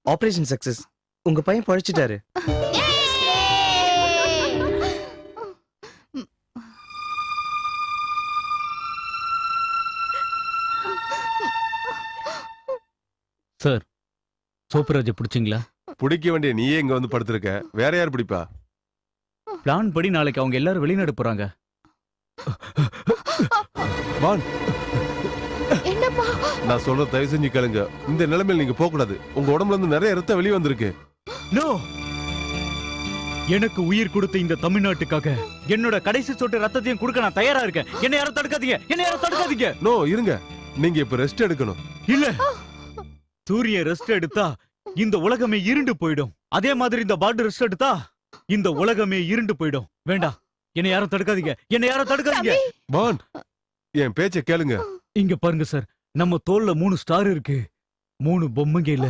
ஆபரேஷன் சக்சஸ் உங்க பையன் பழிச்சிட்டாரு சார் சோப்புராஜ் பிடிச்சிங்களா பிடிக்க வேண்டிய நீயே இங்க வந்து படுத்திருக்க வேற யார் பிடிப்பா பிளான் படி நாளைக்கு அவங்க எல்லாரும் வெளிநாடு போறாங்க வான் என்னப்பா நான் சொல்ற தயவு செஞ்சு கேளுங்க இந்த நிலைமையில நீங்க போக கூடாது உங்க உடம்புல இருந்து நிறைய ரத்தம் வெளிய வந்திருக்கு நோ எனக்கு உயிர் கொடுத்த இந்த தமிழ்நாட்டுக்காக என்னோட கடைசி சொட்டு ரத்தத்தையும் கொடுக்க நான் தயாரா இருக்கேன் என்ன யாரும் தடுக்காதீங்க நோ இருங்க நீங்க இப்ப ரெஸ்ட் எடுக்கணும் இல்ல சூரிய ரெஸ்ட் எடுத்தா இந்த உலகமே இருண்டு போயிடும் அதே மாதிரி இந்த பாட்டு ரெஸ்ட் எடுத்தா இந்த உலகமே இருண்டு போயிடும் வேண்டாம் என்ன யாரும் தடுக்காதீங்க, என்ன யாரும் தடுக்காதீங்க. பாண்ட் என் பேச்ச கேளுங்க. இங்க பாருங்க சார், நம்ம தோல்ல 3 ஸ்டார் இருக்கு, 3 பொம்மைங்க இல்ல.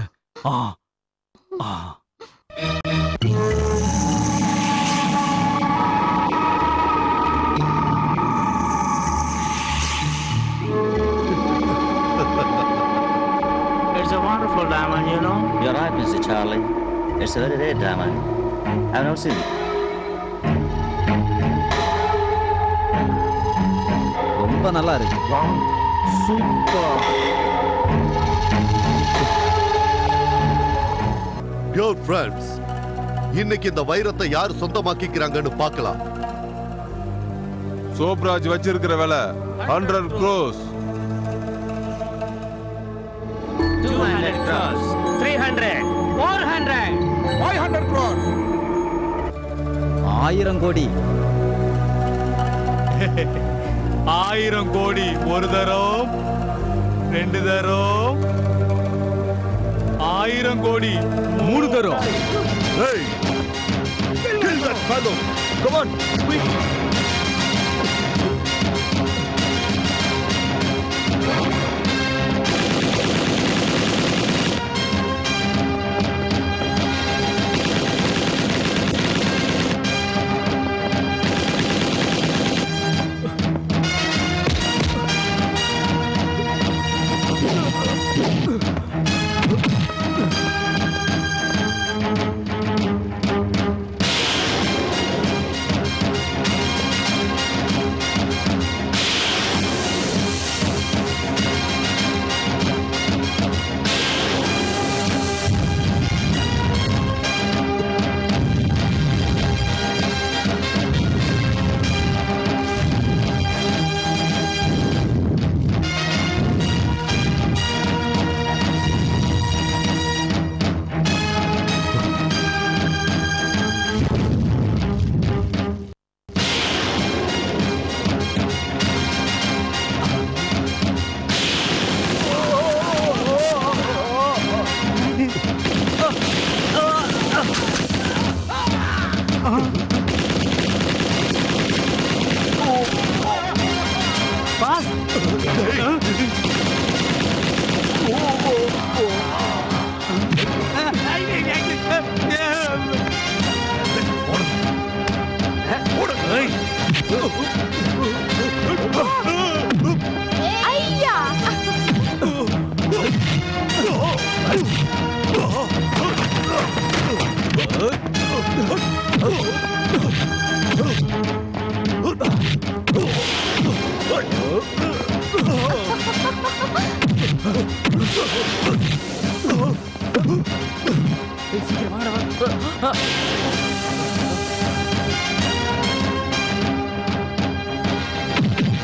It's a wonderful diamond, you know. You're right, Mr. Charlie. It's a very rare diamond. I've never seen it. ரொம்ப நல்லா இருக்கு. சூப்பர். Dear friends, இன்னைக்கு இந்த வைரத்தை யார் சொந்தமாக்கிக்கிறாங்கன்னு பார்க்கலாம். சோப்ராஜ் வச்சிருக்கிற விலை 100 crores. 200 crores. 300. 400. 500 crores. 1000 கோடி. 1000 கோடி. ஒரு தரம், 2 தரம், 1000 கோடி, 3 தரம். Hey! Kill that fellow! Come on, quick!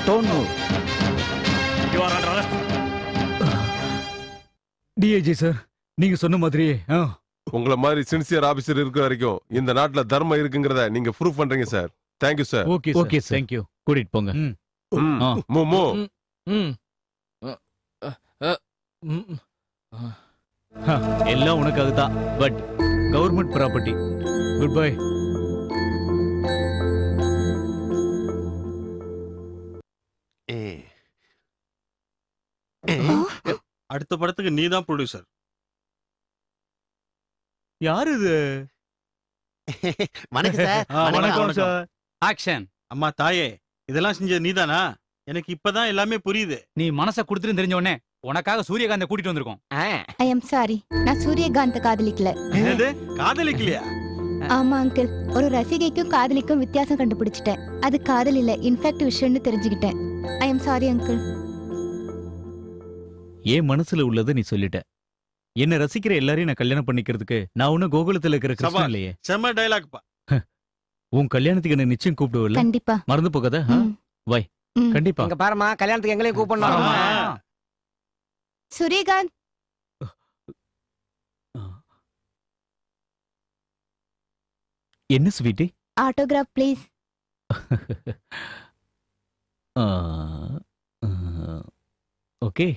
Don't move. You are under arrest. DIG sir, நீங்க சொன்ன மாதிரி உங்களை மாதிரி சின்சியர் ஆபீசர் இருக்கிற வரைக்கும் இந்த நாட்டுல தர்மம் இருக்குங்கிறத நீங்க ப்ரூவ் பண்றீங்க sir. Thank you sir. Okay okay sir. Thank you. கூட்டிட்டு போங்க. மூ எல்லாம் உனக்காக தான். But government property. Good bye. அடுத்த படத்துக்கு நீ தான் ப்ரொடியூசர். யார் இது? வணக்கம் சார். வணக்கம் சார். ஆக்ஷன். அம்மா தாயே, இதெல்லாம் செஞ்ச நீதானா? எனக்கு இப்பதான் எல்லாமே புரியுது. நீ மனச குடுத்துட்டு தெரிஞ்ச உடனே உனக்காக சூரியகாந்த கூட்டிட்டு வந்திருக்கோம். ஐ அம் சாரி, நான் சூரியகாந்த காதலிக்கல. என்னது? காதலிக்கலையா? ஆமா அங்கிள், ஒரு ரசிகைக்கும் காதலிக்கும் வித்தியாசம் கண்டுபிடிச்சிட்டேன். அது காதல் இல்ல, இன்ஃபேக்ட் விஷயம்னு தெரிஞ்சுக்கிட்டேன். ஐ அம் சாரி அங்கிள். ஏன் மனசுல உள்ளதை நீ சொல்லிட்ட. என்ன ரசிக்கிற எல்லாரையும் நான் கல்யாணம் பண்ணிக்கிறதுக்கு நான் ஒன்னும் கோகுலத்துல இருக்கிற கிருஷ்ணன் இல்லையே. செம்ம டயலாக் பா. உன் கல்யாணத்துக்கு என்ன நிச்சயம் கூப்பிடுவல? கண்டிப்பா. மறந்து போகாத. வை. கண்டிப்பா. இங்க பாருமா, கல்யாணத்துக்கு எங்களையும் கூப்பிடணும். சூரியகாந்த். என்ன ஸ்வீட்டி? Autograph please. ஓகே.